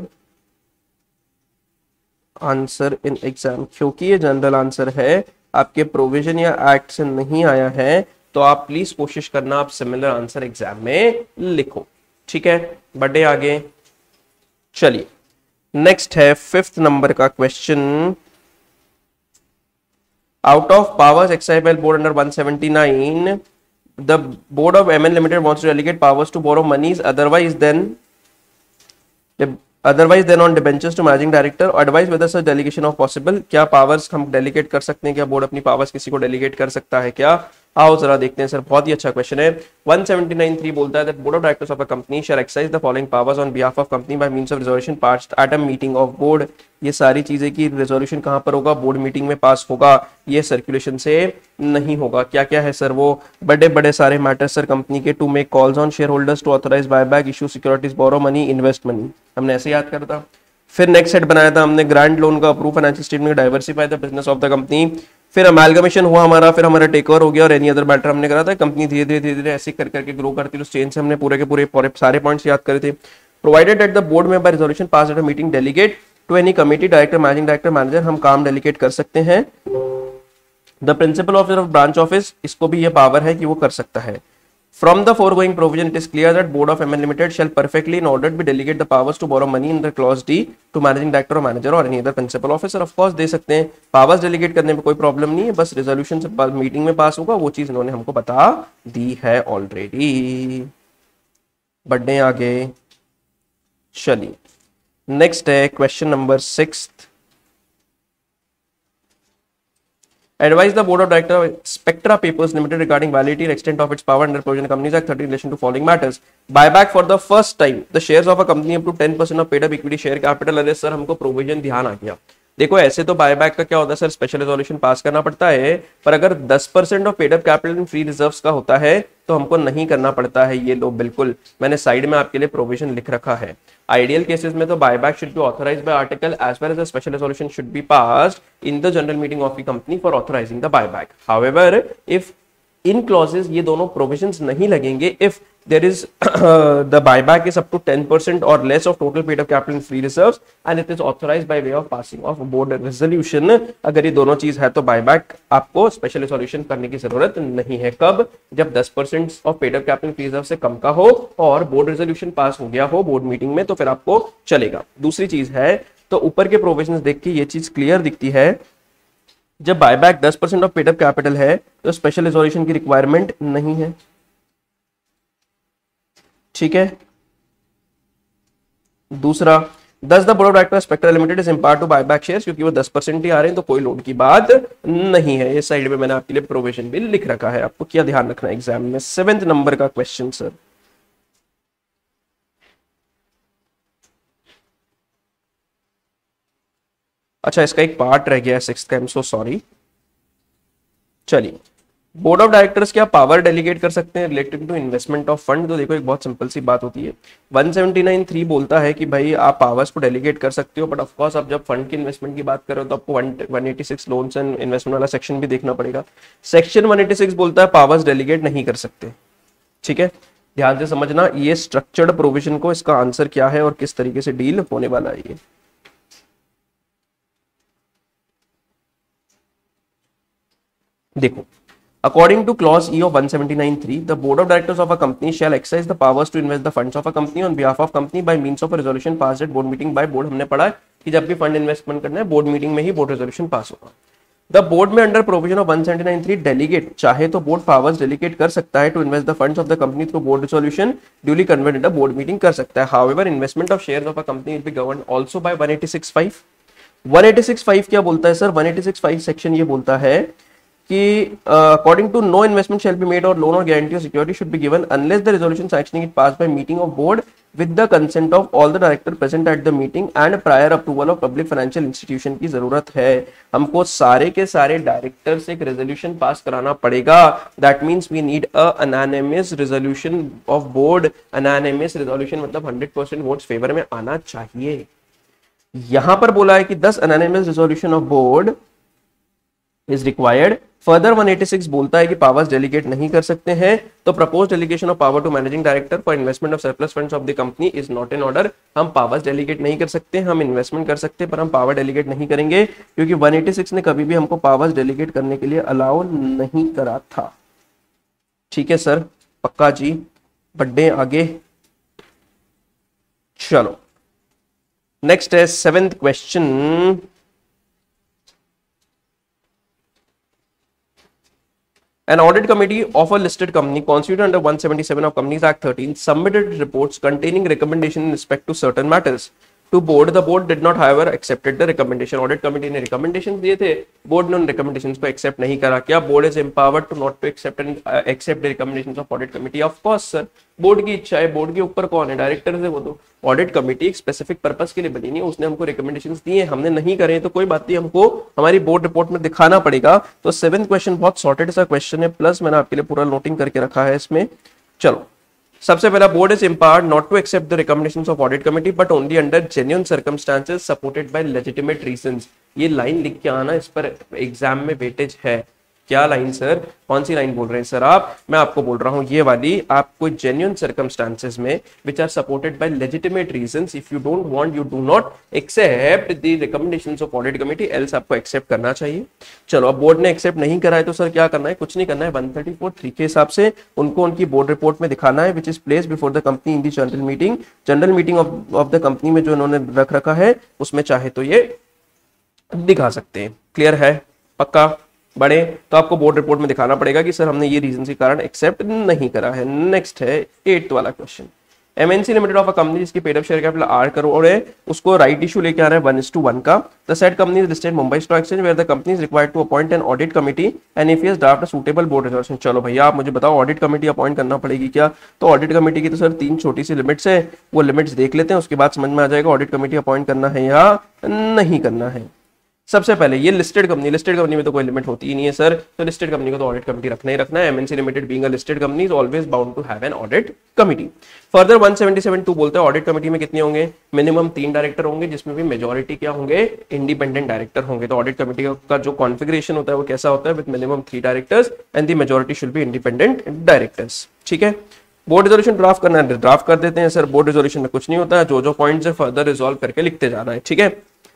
answer in exam. क्योंकि ये जनरल आंसर है, आपके प्रोविजन या एक्ट से नहीं आया है, तो आप प्लीज कोशिश करना आप सिमिलर आंसर एग्जाम में लिखो। ठीक है, बढ़े आगे। चलिए नेक्स्ट है 5th नंबर का question. Out of powers exercised by board under 179, the board of MN Limited wants to delegate powers to borrow monies otherwise then on debentures to managing director, or advise whether such delegation of possible। क्या पावर्स हम डेलीगेट कर सकते हैं? क्या बोर्ड अपनी पावर्स किसी को डेलीगेट कर सकता है क्या? आओ जरा देखते हैं सर, बहुत ही अच्छा क्वेश्चन है। 179(3) बोलता है that board of directors of a company shall exercise the following powers on behalf of company by means of resolution passed at a meeting of board। ये सारी चीजें की रेजोल्यूशन कहां पर होगा? बोर्ड मीटिंग में पास होगा, ये सर्कुलेशन से नहीं होगा। क्या क्या है सर? वो बड़े बड़े सारे मैटर्स सर कंपनी के, to make calls on share holders, to authorise buyback, issue securities, borrow money, invest money. हमने ऐसे याद करा था। फिर नेक्स्ट सेट बनाया था हमने ग्रांट लोन का, approve financial statement, diversify the business of the company. फिर अमेलगमेशन हुआ हमारा, फिर हमारा टेक ओवर हो गया, और एनी अदर मैटर हमने करा था। कंपनी धीरे धीरे ऐसे कर करके ग्रो करती है, उस चेन से हमने पूरे के पूरे सारे पॉइंट्स याद करे थे। प्रोवाइडेड एट द बोर्ड में by resolution pass at a meeting delegate to any committee, director, managing director, manager, हम काम डेलीगेट कर सकते हैं। The principal officer of branch office, इसको भी ये पावर है कि वो कर सकता है। From the foregoing provision, it is clear that Board of MN Limited shall perfectly in order be delegate the powers to borrow money in the clause D to managing director or manager or any other principal officer। Of course दे सकते हैं, पावर्स डेलीगेट करने में कोई प्रॉब्लम नहीं है, बस रेजोल्यूशन से मीटिंग में पास होगा, वो चीज इन्होंने हमको बता दी है ऑलरेडी। बढ़ने आगे। चलिए नेक्स्ट है question number 6। Advise the board of directors of Spectra Papers Limited regarding validity and extent of its power under Provision Companies Act 30 in relation to following matters: buyback for the first time the shares of a company up to 10% of paid up equity share capital। अरे सर हमको प्रोविजन ध्यान आ गया। देखो ऐसे तो बायबैक का क्या होता है सर, स्पेशल रेजोल्यूशन पास करना पड़ता है, पर अगर 10% of paid up capital in free reserves का होता है तो हमको नहीं करना पड़ता है। ये लो बिल्कुल मैंने साइड में आपके लिए प्रोविजन लिख रखा है। आइडियल केसेस में तो buyback should be authorised by article as well as a special resolution should be passed in the general meeting of the company for authorising the buyback. However if in clauses ये दोनों प्रोविजंस नहीं लगेंगे, if there is the buyback is up to 10% or less of total paid up capital in free reserves and it is authorized by way of passing of board resolution। अगर ये दोनों चीज है तो बायबैक आपको स्पेशल रेजोल्यूशन करने की जरूरत नहीं है। कब? जब 10% of paid up capital free reserve से कम का हो और बोर्ड रेजोल्यूशन पास हो गया हो बोर्ड मीटिंग में, तो फिर आपको चलेगा। दूसरी चीज है, तो ऊपर के प्रोविजंस देख के ये चीज क्लियर दिखती है, जब buyback 10% of paid up capital है तो स्पेशल रेजोल्यूशन की रिक्वायरमेंट नहीं है। ठीक है। दूसरा, thus the board of directors Spectra limited is empowered to buy back shares, क्योंकि वो 10% ही आ रहे हैं तो कोई लोड की बात नहीं है। इस साइड में मैंने आपके लिए प्रोविजन भी लिख रखा है, आपको क्या ध्यान रखना है एग्जाम में। 7th नंबर का क्वेश्चन सर, अच्छा इसका एक पार्ट रह गया है 6th का, आई एम सो सॉरी। चलिए, बोर्ड ऑफ डायरेक्टर्स क्या पावर डेलीगेट कर सकते हैं related to investment of fund? तो देखो एक बहुत सिंपल सी बात होती है, 179(3) बोलता है कि भाई आप पावर्स को डेलीगेट कर सकते हो, बट ऑफ कोर्स आप जब फंड की इन्वेस्टमेंट की बात करो तो आपको 186 लोन्स एंड इन्वेस्टमेंट वाला सेक्शन भी देखना पड़ेगा। सेक्शन 186 बोलता है पावर्स डेलीगेट नहीं कर सकते। ठीक है, ध्यान से समझना ये स्ट्रक्चर्ड प्रोविजन को, इसका आंसर क्या है और किस तरीके से डील होने वाला है ये। देखो, according to clause E of 179(3), the board of directors of a company shall exercise the powers to invest the funds of a company on behalf of company by means of a resolution passed at board meeting by board। हमने पढ़ा है कि जब भी फंड इन्वेस्टमेंट करना है बोर्ड मीटिंग में ही बोर्ड रेजोल्यूशन पास होगा। द बोर्ड में अंडर प्रोविजन ऑफ 179(3) डेलीगेट, चाहे तो बोर्ड पावर्स डेलीगेट कर सकता है to invest the funds of the company through board resolution duly converted in a board meeting कर सकता है। However investment of shares of a company will be governed also by 186(5). 186(5) क्या बोलता है सर? 186(5) सेक्शन ये बोलता है कि according to no investment shall be made or loan or guarantee or security should be given unless the resolution sanctioning it passed by meeting of board with the consent of all the director present at the meeting and prior approval of public financial institution की जरूरत है। हमको सारे के सारे डायरेक्टर से एक रेजोल्यूशन पास कराना पड़ेगा। That means we need a unanimous resolution of board. Unanimous resolution मतलब 100% वोट्स फेवर में आना चाहिए। यहां पर बोला है कि 10 unanimous resolution of board is required further 186 बोलता है कि पावर्स डेलीगेट नहीं कर सकते हैं, तो propose delegation of power to managing director for investment of surplus funds of the company is not in order. हम पावर्स डेलीगेट नहीं कर सकते, हम इन्वेस्टमेंट कर सकते हैं पर हम पावर डेलीगेट नहीं करेंगे, क्योंकि 186 ने कभी भी हमको पावर्स डेलीगेट करने के लिए अलाउ नहीं करा था। ठीक है सर, पक्का जी, बढ़े आगे। चलो नेक्स्ट है 7th question. An audit committee of a listed company constituted under 177 of Companies Act 13 submitted reports containing recommendations in respect to certain matters to board. The board did not, however, accepted the recommendation. Audit committee ने recommendations दिए थे, board ने उन recommendations को accept नहीं करा। क्या board is empowered to not to accept the recommendations of audit committee? Of course sir, board की इच्छा है, board के ऊपर कौन है, डायरेक्टर है वो। तो ऑडिट कमेटी एक स्पेसिफिक पर्पस के लिए बनी नहीं, उसने हमको रिकमेंडेशंस दिए, हमने नहीं करे तो कोई बात नहीं, हमको हमारी बोर्ड रिपोर्ट में दिखाना पड़ेगा। तो 7th क्वेश्चन बहुत सॉर्टेड सा क्वेश्चन है, प्लस मैंने आपके लिए पूरा नोटिंग करके रखा है इसमें। चलो सबसे पहला, board is empowered not to accept the recommendations of audit committee but only under genuine circumstances supported by legitimate reasons। ये लाइन लिख के आना, इस पर एग्जाम में वेटेज है। क्या लाइन सर, कौन सी लाइन बोल रहे हैं सर आप? मैं आपको बोल रहा हूं ये वाली, आप कोई जेन्युइन सर्कमस्टांसेस में which are supported by legitimate reasons, if you don't want, you do not accept the recommendations of audit committee, else आपको एक्सेप्ट करना चाहिए। चलो अब बोर्ड ने एक्सेप्ट नहीं करा है तो सर क्या करना है? कुछ नहीं करना है, 134(3) के हिसाब से उनको उनकी बोर्ड रिपोर्ट में दिखाना है, which is place before the company in the general meeting of the company में जो इन्होंने रख रखा है उसमें चाहे तो ये दिखा सकते हैं। क्लियर है, पक्का? बड़े तो आपको बोर्ड रिपोर्ट में दिखाना पड़ेगा कि सर हमने ये रीजन के कारण एक्सेप्ट नहीं करा है। नेक्स्ट है 8th वाला क्वेश्चन। MNC limited of a company जिसकी paid up share capital 8 crore है, उसको राइट इशू लेके आ रहा है 1:1 का। The said company is listed Mumbai stock exchange where the company is required to appoint an audit committee and if yes draft a suitable board resolution. चलो भैया आप मुझे बताओ, ऑडिट कमेटी अपॉइंट करना पड़ेगी क्या? तो ऑडिट कमेटी की तो सर 3 छोटी सी लिमिट्स है, वो लिमिट्स देख लेते हैं, उसके बाद समझ में आ जाएगा ऑडिट कमेटी अपॉइंट करना है या नहीं करना है। सबसे पहले ये लिस्टेड कंपनी में तो कोई लिमिट होती ही नहीं है सर, तो लिस्टेड कंपनी को तो ऑडिट कमेटी रखना ही रखना है। MNC limited being a listed company is always bound to have an audit committee. Further 177(2) बोलते हैं ऑडिट कमेटी में कितने होंगे? मिनिमम 3 डायरेक्टर होंगे, जिसमें भी मेजॉरिटी क्या होंगे? इंडिपेंडेंट डायरेक्टर होंगे। तो ऑडिट कमेटी का जो कॉन्फ़िगरेशन होता है वो कैसा होता है? With minimum 3 directors and the majority should be independent directors. ठीक है, बोर्ड रेजोल्यूशन ड्राफ्ट करना है, ड्राफ्ट कर देते हैं सर। बोर्ड रेजोल्यूशन में कुछ नहीं होता है, जो पॉइंट्स है फर्दर रिजॉल्व करके लिखते जाना है। ठीक है,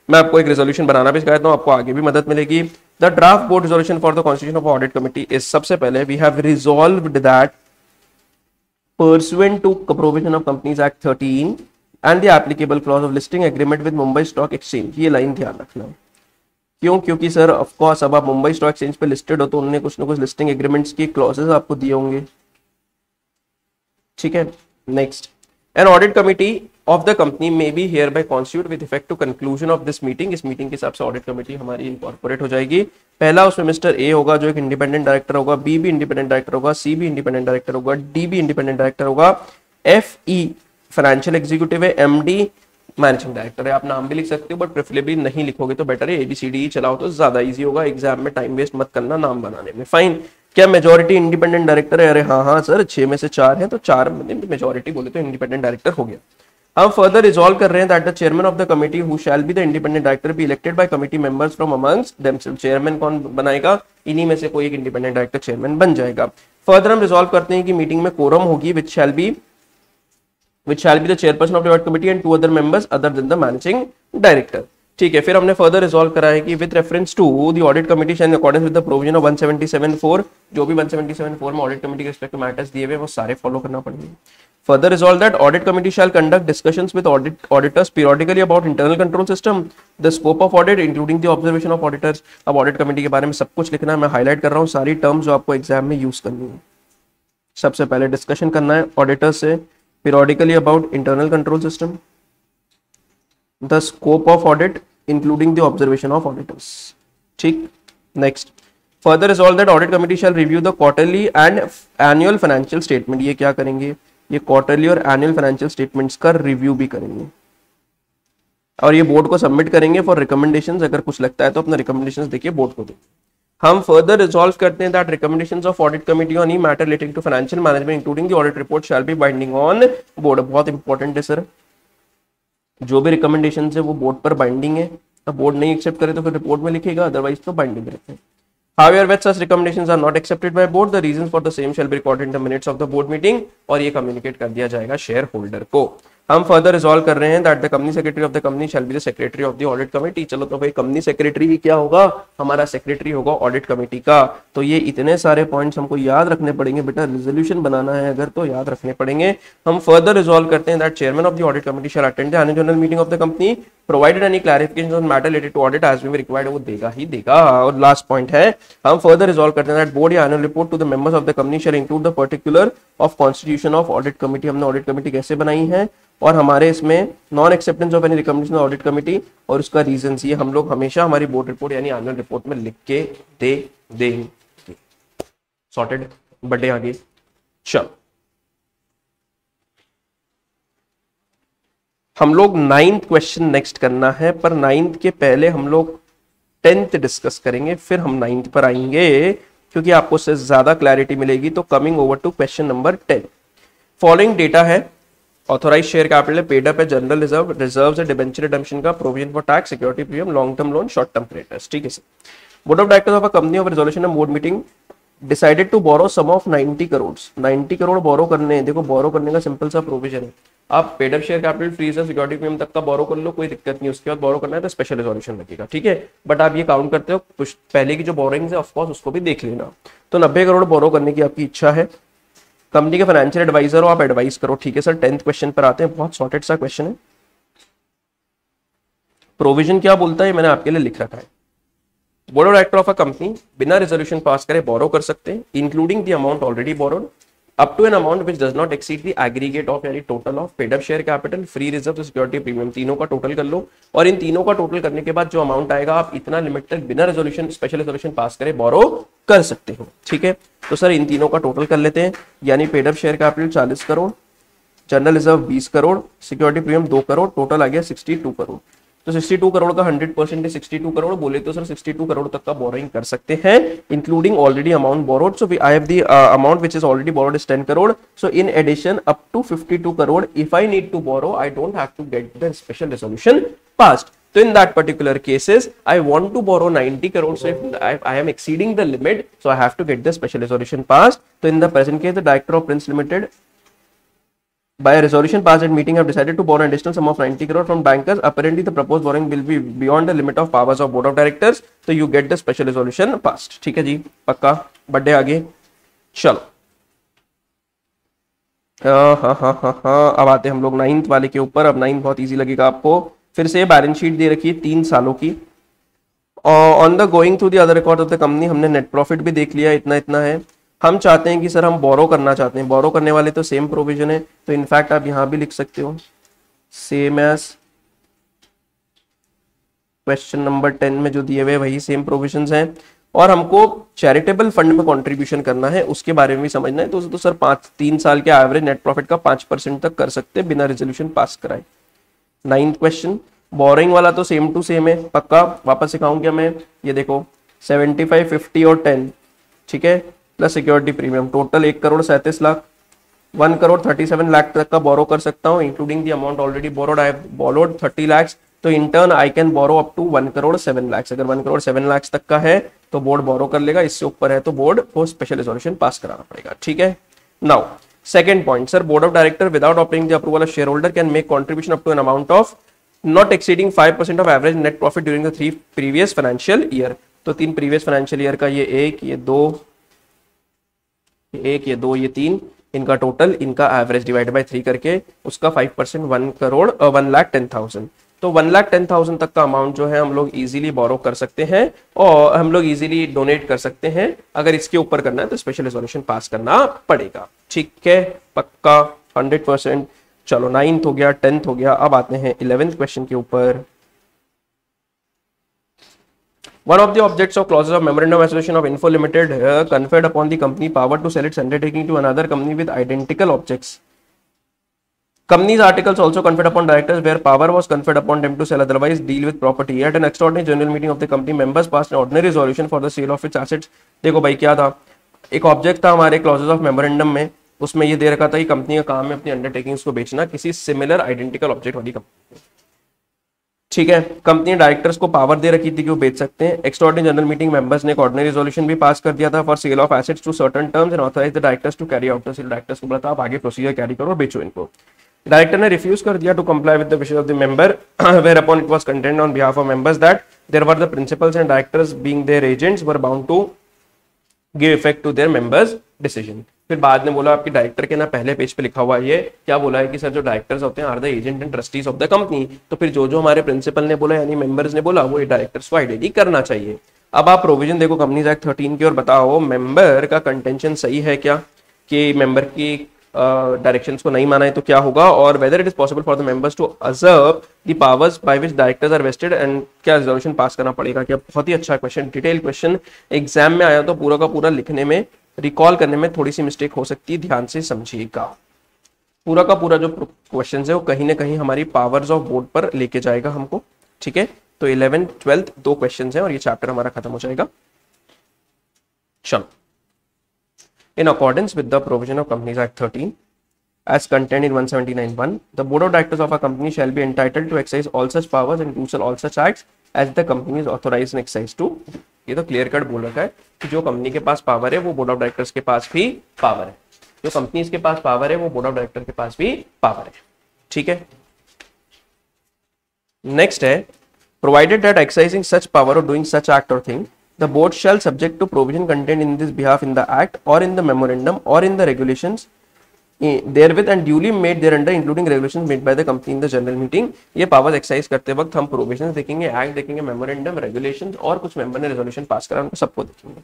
मैं आपको एक रेजोल्यूशन बनाना भी सिखाता हूं, आपको आगे भी मदद मिलेगी। The draft board resolution for the constitution of audit committee is, सबसे पहले we have resolved that pursuant to provision of Companies Act 13 and the applicable clause of listing agreement with Mumbai Stock Exchange। ये लाइन ध्यान रखना है। क्यों? क्योंकि सर ऑफ कोर्स अब आप मुंबई स्टॉक एक्सचेंज पे लिस्टेड हो तो उन्होंने कुछ ना कुछ लिस्टिंग एग्रीमेंट्स की क्लॉजेस आपको दिए होंगे। ठीक है, next, an audit committee of the company may be hereby constitute with effect to conclusion of this meeting. इस मीटिंग के हिसाब से ऑडिट कमेटी हमारी इनकॉर्पोरेट हो जाएगी। पहला उसमें मिस्टर ए होगा जो एक इंडिपेंडेंट डायरेक्टर होगा, बी भी इंडिपेंडेंट डायरेक्टर होगा, सी भी इंडिपेंडेंट डायरेक्टर होगा, डी भी इंडिपेंडेंट डायरेक्टर होगा, एफ ई फाइनेंशियल एग्जीक्यूटिव है, एम डी मैनेजिंग डायरेक्टर है। आप नाम भी लिख सकते हो बट प्रेफरेबली नहीं लिखोगे तो बेटर है, ABCD चलाओ तो ज्यादा इजी होगा, एग्जाम में टाइम वेस्ट मत करना नाम बनाने में। फाइन, क्या मेजॉरिटी इंडिपेंडेंट डायरेक्टर है? अरे हाँ सर, 6 में से 4 है तो 4 मेजॉरिटी बोले तो इंडिपेंडेंट डायरेक्टर हो गया। हम फर्दर रिजॉल्व कर रहे हैं that the chairman of the committee who shall be the independent director be elected by committee members from amongst themself. Chairman कौन बनाएगा? इन्हीं में से कोई एक इंडिपेंडेंट डायरेक्टर चेयरमैन बन जाएगा। फर्दर हम रिजॉल्व करते हैं कि मीटिंग में कोरम होगी which shall be the chairperson of the audit committee and 2 other members other than the managing director. ठीक है, फिर हमने फर्दर रिजॉल्व करा है कि with reference to the audit committee in accordance with the provision of 177(4), जो भी 177(4) में ऑडिट कमिटी के रिस्पेक्ट टू मैटर्स दिए हुए वो सारे फॉलो करना पड़ेंगे। Further resolve that audit committee shall conduct discussions with auditors periodically about internal control system, the scope of audit including the observation of auditors। अब ऑडिट कमेटी के बारे में सब कुछ लिखना है, मैं हाईलाइट कर रहा हूँ सारी टर्म्स जो आपको एग्जाम में यूज करनी है। सबसे पहले डिस्कशन करना है ऑडिटर्स से periodically about internal control system, the scope of audit including the observation of auditors। ठीक, next, further resolve that audit committee shall review the quarterly and annual financial statement। ये क्या करेंगे? ये क्वार्टरली और एनुअल फाइनेंशियल स्टेटमेंट्स का रिव्यू भी करेंगे और ये बोर्ड को सबमिट करेंगे फॉर रिकमेंडेशंस। अगर कुछ लगता है तो अपना रिकमेंडेशंस देखिए बोर्ड को दे। हम फर्दर रिजॉल्व करते हैं that recommendations of audit committee on the matter relating to financial management including the audit report shall be binding on board. बहुत इंपॉर्टेंट है सर, जो भी रिकमेंडेशंस है वो बोर्ड पर बाइंडिंग है। अब बोर्ड नहीं एक्सेप्ट करे तो फिर रिपोर्ट में लिखेगा, अदरवाइज तो बाइंडिंग रहते हैं। However, when such recommendations are not accepted by board, the reasons for the same shall be recorded in the minutes of the board meeting और ये communicate कर दिया जाएगा शेयर होल्डर को। हम फर्दर रिजॉल्व कर रहे हैं that the company secretary of the company shell be the secretary of the audit committee. चलो तो भाई कंपनी सेक्रेटरी ही क्या होगा, हमारा सेक्रेटरी होगा ऑडिट कमेटी का। तो ये इतने सारे पॉइंट्स हमको याद रखने पड़ेंगे बेटा, रिजोल्यूशन बनाना है अगर तो याद रखने पड़ेंगे। हम फर्दर रिजॉल्व करते हैं that chairman of the audit committee shall attend the annual general meeting of the company provided any clarification on matter related to audit as be required, वो देगा ही देगा। और लास्ट पॉइंट है हम फर्दर रिजॉल्व करते हैं दैट बोर्ड या annual report to the members of the company shall include the particular of constitution of audit committee. हमने ऑडिट कमेटी कैसे बनाई है और हमारे इसमें non acceptance of any recommendation audit committee और उसका रीजन ये हम लोग हमेशा हमारी बोर्ड रिपोर्ट यानी एनुअल रिपोर्ट में लिख के दे देंगे। सॉर्टेड, बढ़े आगे। चलो हम लोग 9th क्वेश्चन नेक्स्ट करना है, पर 9th के पहले हम लोग 10th डिस्कस करेंगे, फिर हम 9th पर आएंगे क्योंकि आपको उससे ज्यादा क्लैरिटी मिलेगी। तो coming over to question number 10, following data है ऑथोराइज शेयर कैपिटल है, पेड अप है, जनरल रिजर्व, रिजर्व्स है, डिबेंचर रिडेम्पशन का, provision for tax, security premium, long term loan, short term creditors. ठीक है sir. Board of directors of a company of resolution of board meeting decided to borrow sum of 90 crore. 90 crore borrow करने हैं। देखो बोरो करने का सिंपल सा प्रोविजन है, आप paid up share capital, free reserve, security premium तक का बोरो कर लो, कोई दिक्कत नहीं। उसके बाद बोरो करना है तो स्पेशल रिजोल्यूशन लगेगा। ठीक है, बट आप ये काउंट करते हो कुछ पहले की जो बोरोइंग्स है ऑफकोर्स उसको भी देख लेना। तो 90 करोड़ बोरो करने की आपकी इच्छा है, कंपनी के फाइनेंशियल एडवाइजर हो, आप एडवाइस करो। ठीक है सर। 10th क्वेश्चन पर आते हैं, बहुत सॉर्टेड सा क्वेश्चन है। प्रोविजन क्या बोलता है मैंने आपके लिए लिख रखा है। Board of director of a company बिना रेजोल्यूशन पास करे बोरो कर सकते हैं, including the amount already borrowed up to an amount which does not exceed the aggregate of यानी total of paid up share capital, free reserve, security premium, तीनों का टोटल कर लो। और इन तीनों का टोटल करने के बाद जो अमाउंट आएगा आप इतना लिमिट तक बिना रेजोल्यूशन स्पेशल रेजोल्यूशन पास करे बोरो कर सकते हो। ठीक है, तो सर इन तीनों का टोटल कर लेते हैं, यानी paid up share capital 40 crore, general reserve 20 crore, security premium 2 crore, total आ गया 62 करोड़। तो 62 करोड़ का 100% 62 करोड़ बोले तो सर 62 करोड़ तक का बोरोइंग कर सकते हैं, including already amount borrowed. So I have the amount which is already borrowed is 10 crore. So in addition up to 52 crore if I need to borrow I don't have to get the special resolution passed. So in that particular cases, I want to borrow 90 crore. So if I am exceeding the limit, so I have to get the special resolution passed. So in the present case, the director of Prince Limited, by a resolution passed at meeting, have decided to borrow an additional sum of 90 crore from bankers. Apparently, the proposed borrowing will be beyond the limit of powers of board of directors. So you get the special resolution passed. ठीक है जी, पक्का। बढ़े आगे। चलो हाँ, अब आते हैं हम लोग 9th वाले के ऊपर। अब 9th बहुत इजी लगेगा आपको। फिर से बैलेंस शीट दे रखी है 3 सालों की। On the going through the other record of the company, हमने नेट प्रॉफिट भी देख लिया, इतना इतना है। हम चाहते हैं कि सर हम बोरो करना चाहते हैं, बोरो करने वाले तो सेम प्रोविजन है, तो इनफैक्ट आप यहां भी लिख सकते हो सेम एज क्वेश्चन नंबर 10 में जो दिए हुए वही सेम प्रोविजंस हैं। और हमको चैरिटेबल फंड में कंट्रीब्यूशन करना है, उसके बारे में भी समझना है। तो सर 3 साल के एवरेज नेट प्रॉफिट का 5% तक कर सकते हैं बिना रेजोल्यूशन पास कराए। 9th क्वेश्चन, बोरिंग वाला तो सेम टू सेम है, पक्का। वापस सिखाऊं क्या मैं, ये देखो 75, 50 और 10, ठीक है, plus security premium, total 1 crore 37 lakh, 1 crore 37 lakh तक का बोरो कर सकता हूँ, including the amount already borrowed. I have borrowed 30 lakh, तो in turn I can borrow up to 1 crore 7 lakh. अगर 1 करोड़ 7 लाख तक का है तो बोर्ड बोरो कर लेगा, इससे ऊपर है तो बोर्ड को स्पेशल रेजोल्यूशन पास कराना पड़ेगा। ठीक है। Now second point, sir, board of director without obtaining the approval of shareholder can make contribution up to an amount of not exceeding 5% of average net profit during the 3 previous financial year। तो 3 previous financial year का ये 1, ये 2, ये 3, इनका टोटल, इनका एवरेज डिवाइड बाय 3 करके उसका 5% 1 करोड़ 1,10,000। तो 1,10,000 तक का अमाउंट जो है हम लोग इजीली बोरो कर सकते हैं और हम लोग इजीली डोनेट कर सकते हैं। अगर इसके ऊपर करना है तो स्पेशल रेजोल्यूशन पास करना पड़ेगा। ठीक है, पक्का 100%। चलो 9th हो गया, 10th हो गया, अब आते हैं 11th क्वेश्चन के ऊपर। One of the objects of clauses of memorandum of association of Info Limited conferred upon the company power to sell its undertaking to another company with identical objects. Company's articles also conferred upon directors where power was conferred upon them to sell otherwise deal with property. At an extraordinary general meeting of the company, members passed an ordinary resolution for the sale of its assets. देखो भाई क्या था, एक ऑब्जेक्ट था हमारे क्लॉजेस ऑफ मेमोरेंडम में, उसमें ये दे रखा था कि कंपनी का काम है अपनी अंडरटेकिंग्स को बेचना किसी सिमिलर आइडेंटिकल ऑब्जेक्ट वाली कंपनी। ठीक है। कंपनी डायरेक्टर्स को पावर दे रखी थी कि वो बेच सकते हैं। एक्स्ट्राऑर्डिनरी जनरल मीटिंग मेंबर्स ने एक ऑर्डिनरी रेजोल्यूशन भी पास कर दिया था for sale of assets to certain terms and authorise the directors to carry out the sale. Directors को बोला था आप आगे प्रोसीजर कैरी करो और बेचो इनको। डायरेक्टर ने रिफ्यूज कर दिया to comply with the wishes of the member whereupon it was content on behalf of members that there were the principals and directors being their agents were bound to give effect to their members decision. फिर बाद में बोला आपके डायरेक्टर के ना पहले पेज पे लिखा हुआ है ये क्या बोला है कि सर जो डायरेक्टर्स होते हैं are the agent and trustees of the company. तो फिर जो जो हमारे प्रिंसिपल ने बोला यानी मेंबर्स ने बोला वो डायरेक्टर्स को आइडियली करना चाहिए। अब आप प्रोविजन देखो कंपनीज एक्ट 13 की और बताओ मेंबर का कंटेंशन सही है क्या कि मेंबर की डायरेक्शंस को नहीं माना है तो क्या होगा, और whether it is possible for the members to usurp the powers by which directors are vested and क्या रेजोल्यूशन पास करना पड़ेगा क्या। बहुत ही अच्छा क्वेश्चन, डिटेल क्वेश्चन एग्जाम में आया तो पूरा का पूरा लिखने में रिकॉल करने में थोड़ी सी मिस्टेक हो सकती है, ध्यान से समझिएगा। पूरा का पूरा जो क्वेश्चन है वो कहीं ना कहीं हमारी पावर्स ऑफ बोर्ड पर लेके जाएगा हमको। ठीक है, तो 11th 12th 2 क्वेश्चन है और ये चैप्टर हमारा खत्म हो जाएगा। चलो, in accordance with the provision of Companies Act 13 as contained in 179(1), the board of directors of a company shall be entitled to exercise all such powers and do all such acts as the company is authorized and exercise to। ये तो क्लियर कट बोल रखा है कि जो कंपनी के पास पावर है वो बोर्ड ऑफ डायरेक्टर्स के पास भी पावर है, जो कंपनीज के पास पावर है वो बोर्ड ऑफ डायरेक्टर के पास भी पावर है। ठीक है, नेक्स्ट है provided that exercising such power और डूइंग सच एक्ट और thing the board shall subject to provision contained in this behalf in the act or in the memorandum or in the regulations therewith and duly made thereunder including regulations made by the company in the general meeting। ये पावर्स एक्सरसाइज करते वक्त हम प्रोविजन देखेंगे, एक्ट देखेंगे, मेमोरेंडम, रेगुलेशंस और कुछ मेंबर ने रेजोल्यूशन पास करा उनको सबको देखेंगे।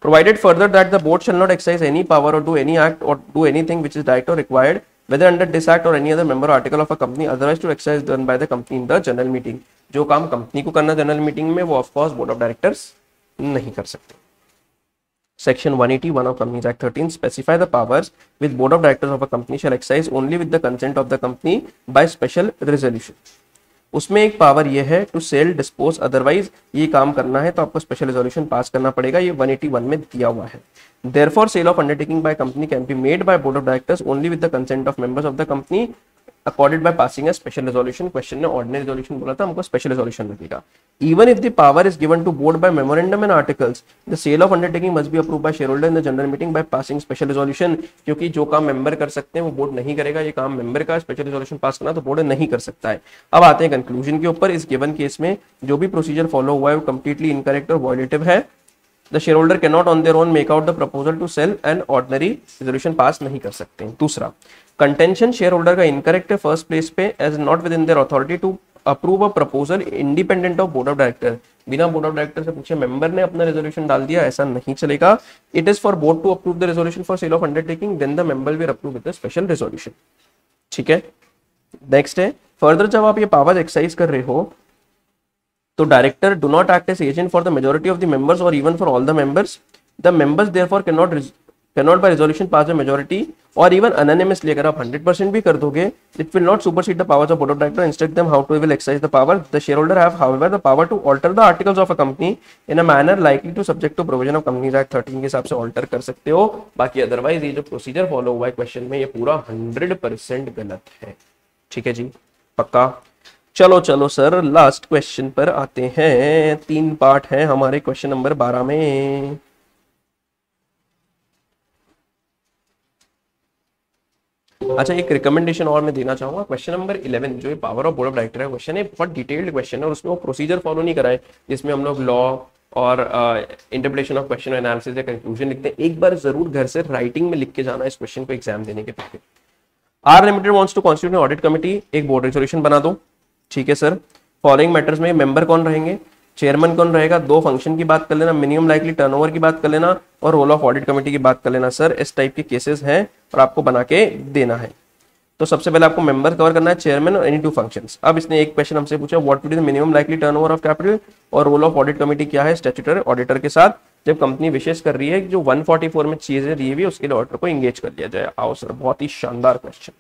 Provided further that the board shall not exercise any power or do any act or do anything which is direct or required whether under this act or any other member or article of a company otherwise to exercise done by the company in the general meeting। जो काम कंपनी को करना जनरल मीटिंग में वो of course board of directors नहीं कर सकते। Section 181 of Companies Act 13 specify the powers which board of directors of a company shall exercise only with the consent of the company by special resolution। उसमें एक पावर ये है टू सेल डिस्पोज, अदरवाइज ये काम करना है तो आपको स्पेशल रेजोल्यूशन पास करना पड़ेगा, ये 181 में दिया हुआ है। Therefore sale of undertaking by company can be made by board of directors only with the consent of members of the company accorded by passing a special resolution। Question ने ऑर्डिनरी रेजोल्यूशन बोला था, हमको स्पेशल रेजोल्यूशन लगेगा। Even if the power is given to board by memorandum and articles, the sale of undertaking must be approved by shareholder in the general meeting by passing special resolution। क्योंकि जो काम मेंबर कर सकते हैं वो बोर्ड नहीं करेगा, ये काम मेंबर का स्पेशल रेजोल्यूशन पास करना तो बोर्ड नहीं कर सकता है। अब आते हैं कंक्लूजन के ऊपर। इस गिवन केस में जो भी प्रोसीजर फॉलो हुआ है वो कंप्लीटली इनकरेक्ट और वॉयलेटिव है। The shareholder cannot on their own make out the proposal to sell and ordinary resolution pass नहीं कर सकते हैं। दूसरा, कंटेंशन शेयरहोल्डर का इनकरेक्ट है फर्स्ट प्लेस पे, as not within their authority to approve a proposal independent of board of director. बिना बोर्ड ऑफ डायरेक्टर से पूछे मेंबर ने अपना रेजोल्यूशन डाल दिया, ऐसा नहीं चलेगा। It is for board to approve the resolution for sale of undertaking, then the member will approve with the special resolution. ठीक है, नेक्स्ट है फर्दर जब आप ये पावर एक्सरसाइज कर रहे हो तो director do not act as agent for the majority of the members और even for all the members. The members therefore cannot by resolution pass a majority or even anonymously। अगर आप 100% भी कर दोगे it will not supersede the powers of board of directors, instruct them how to will exercise the power। The shareholder have however the power to alter the articles of a company in a manner likely to subject to provision of Companies Act 13 के हिसाब से alter कर सकते हो। बाकी अदरवाइज ये जो प्रोसीजर फॉलो हुआ है क्वेश्चन में ये पूरा 100% गलत है। ठीक है जी, पक्का। चलो चलो सर लास्ट क्वेश्चन पर आते हैं। 3 पार्ट है हमारे क्वेश्चन नंबर 12 में। अच्छा, एक रिकमेंडेशन और मैं देना चाहूंगा। क्वेश्चन नंबर 11 जो power of board of director है क्वेश्चन है, बहुत डिटेल्ड क्वेश्चन है और उसमें वो प्रोसीजर फॉलो नहीं कराए जिसमें हम लोग लॉ और इंटरप्रिटेशन ऑफ क्वेश्चन एनालिसिस या कंक्लूजन लिखते हैं। एक बार जरूर घर से राइटिंग में लिख के जाना इस क्वेश्चन को एग्जाम देने के पहले। R limited wants to constitute audit committee, एक बोर्ड रेजोल्यूशन बना दो। ठीक है सर, फॉलोइंग मैटर्स में मेंबर कौन रहेंगे, चेयरमैन कौन रहेगा, 2 फंक्शन की बात कर लेना, मिनिमम लाइकली टर्नओवर की बात कर लेना और रोल ऑफ ऑडिट कमेटी की बात कर लेना। सर इस टाइप के केसेस हैं और आपको बना के देना है। तो सबसे पहले आपको मेंबर कवर करना है, चेयरमैन और एनी 2 फंक्शंस। अब इसने एक क्वेश्चन हमसे पूछा what will be the minimum likely turnover of capital और रोल ऑफ ऑडिट कमेटी क्या है स्टैट्यूटरी ऑडिटर के साथ जब कंपनी विशेष कर रही है जो 144 में चीजें दी हुई उसके लिए ऑडिटर को एंगेज कर लिया जाए। आओ सर, बहुत ही शानदार क्वेश्चन।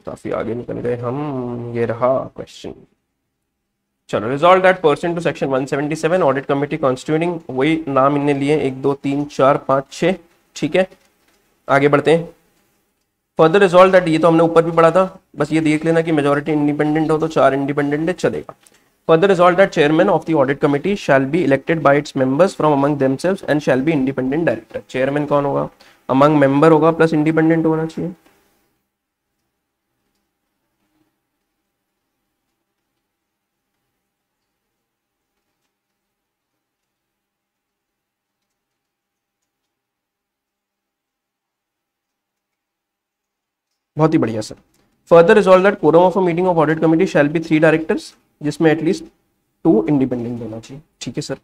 काफी आगे निकल गए हम। ये रहा क्वेश्चन। चलो, resolve that person to section 177 audit committee constituting, वही नाम इनने लिए 1 2 3 4 5 6 ठीक है, आगे बढ़ते हैं। फर्दर रिजॉल्व दैट, ये तो हमने ऊपर भी पढ़ा था, बस ये देख लेना कि मेजॉरिटी इंडिपेंडेंट हो तो 4 इंडिपेंडेंट है, चलेगा। Further resolve that chairman of the audit committee shall be elected by its members from among themselves and shall be independent director. Chairman कौन होगा? अमंग मेंबर होगा प्लस इंडिपेंडेंट होना चाहिए। बहुत ही बढ़िया सर। Further resolve that quorum of a meeting of audit committee shall be 3 directors, जिसमें एटलीस्ट 2 इंडिपेंडेंट होना चाहिए। ठीक है sir.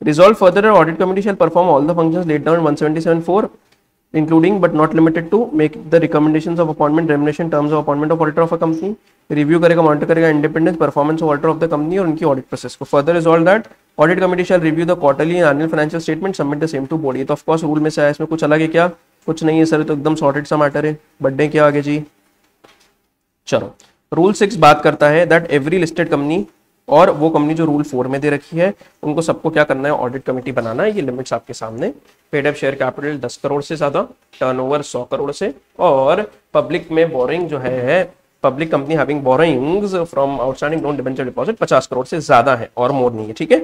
Resolve further audit committee shall perform all the functions laid down 177(4) including but not limited to make the recommendations of appointment, remuneration, terms of appointment of auditor of a company, review करेगा, monitor करेगा independence, performance of auditor of the company और उनकी audit process को। Further resolve that audit committee shall review the quarterly and annual financial statement, submit the same to board। ये तो of course रूल में से आया, इसमें कुछ अलग है क्या? कुछ नहीं है सर, तो एकदम सॉर्टेड सा मैटर है। बर्थडे क्या आगे जी? चलो, रूल 6 बात करता है दैट एवरी लिस्टेड कंपनी, और वो कंपनी जो रूल 4 में दे रखी है, उनको सबको क्या करना है? ऑडिट कमेटी बनाना है। ये लिमिट्स आपके सामने, paid up share capital 10 crore से ज्यादा, टर्नओवर 100 करोड़ से, और पब्लिक में बोरिंग जो है, public company having borings from outstanding loan debenture deposit 50 crore से ज्यादा है और मोर नहीं है। ठीक है,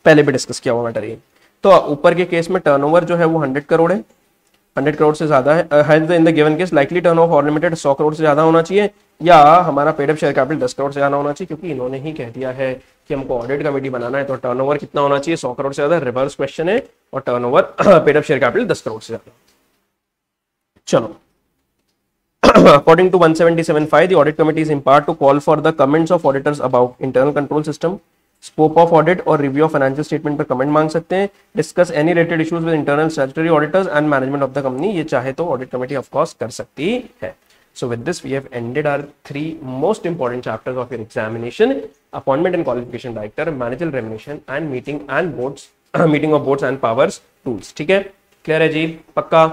पहले भी डिस्कस किया हुआ मैटर ये। तो ऊपर के केस में टर्नओवर जो है वो 100 करोड़ है, 100 करोड़ से ज्यादा है। In the given case likely turnover for limited 100 crore से ज्यादा होना चाहिए, या हमारा paid up share capital 10 crore से ज्यादा होना चाहिए, क्योंकि इन्होंने ही कह दिया है कि हमको ऑडिट कमेटी बनाना है, तो टर्नओवर कितना होना चाहिए? 100 करोड़ से ज्यादा। रिवर्स क्वेश्चन है, और turnover paid up share capital 10 crore से ज्यादा। चलो, according to 177(5) the audit committee is empowered to call for the comments of auditors about internal control system, scope of audit और review of financial statement पर कमेंट मांग सकते हैं, discuss any related issues with internal statutory auditors and management of the company। ये चाहे तो audit committee of course कर सकती है। So with this we have ended our 3 most important chapters of your examination: appointment and qualification director, managerial remuneration and meeting and boards meeting of boards and powers tools। ठीक है, क्लियर है जी? पक्का?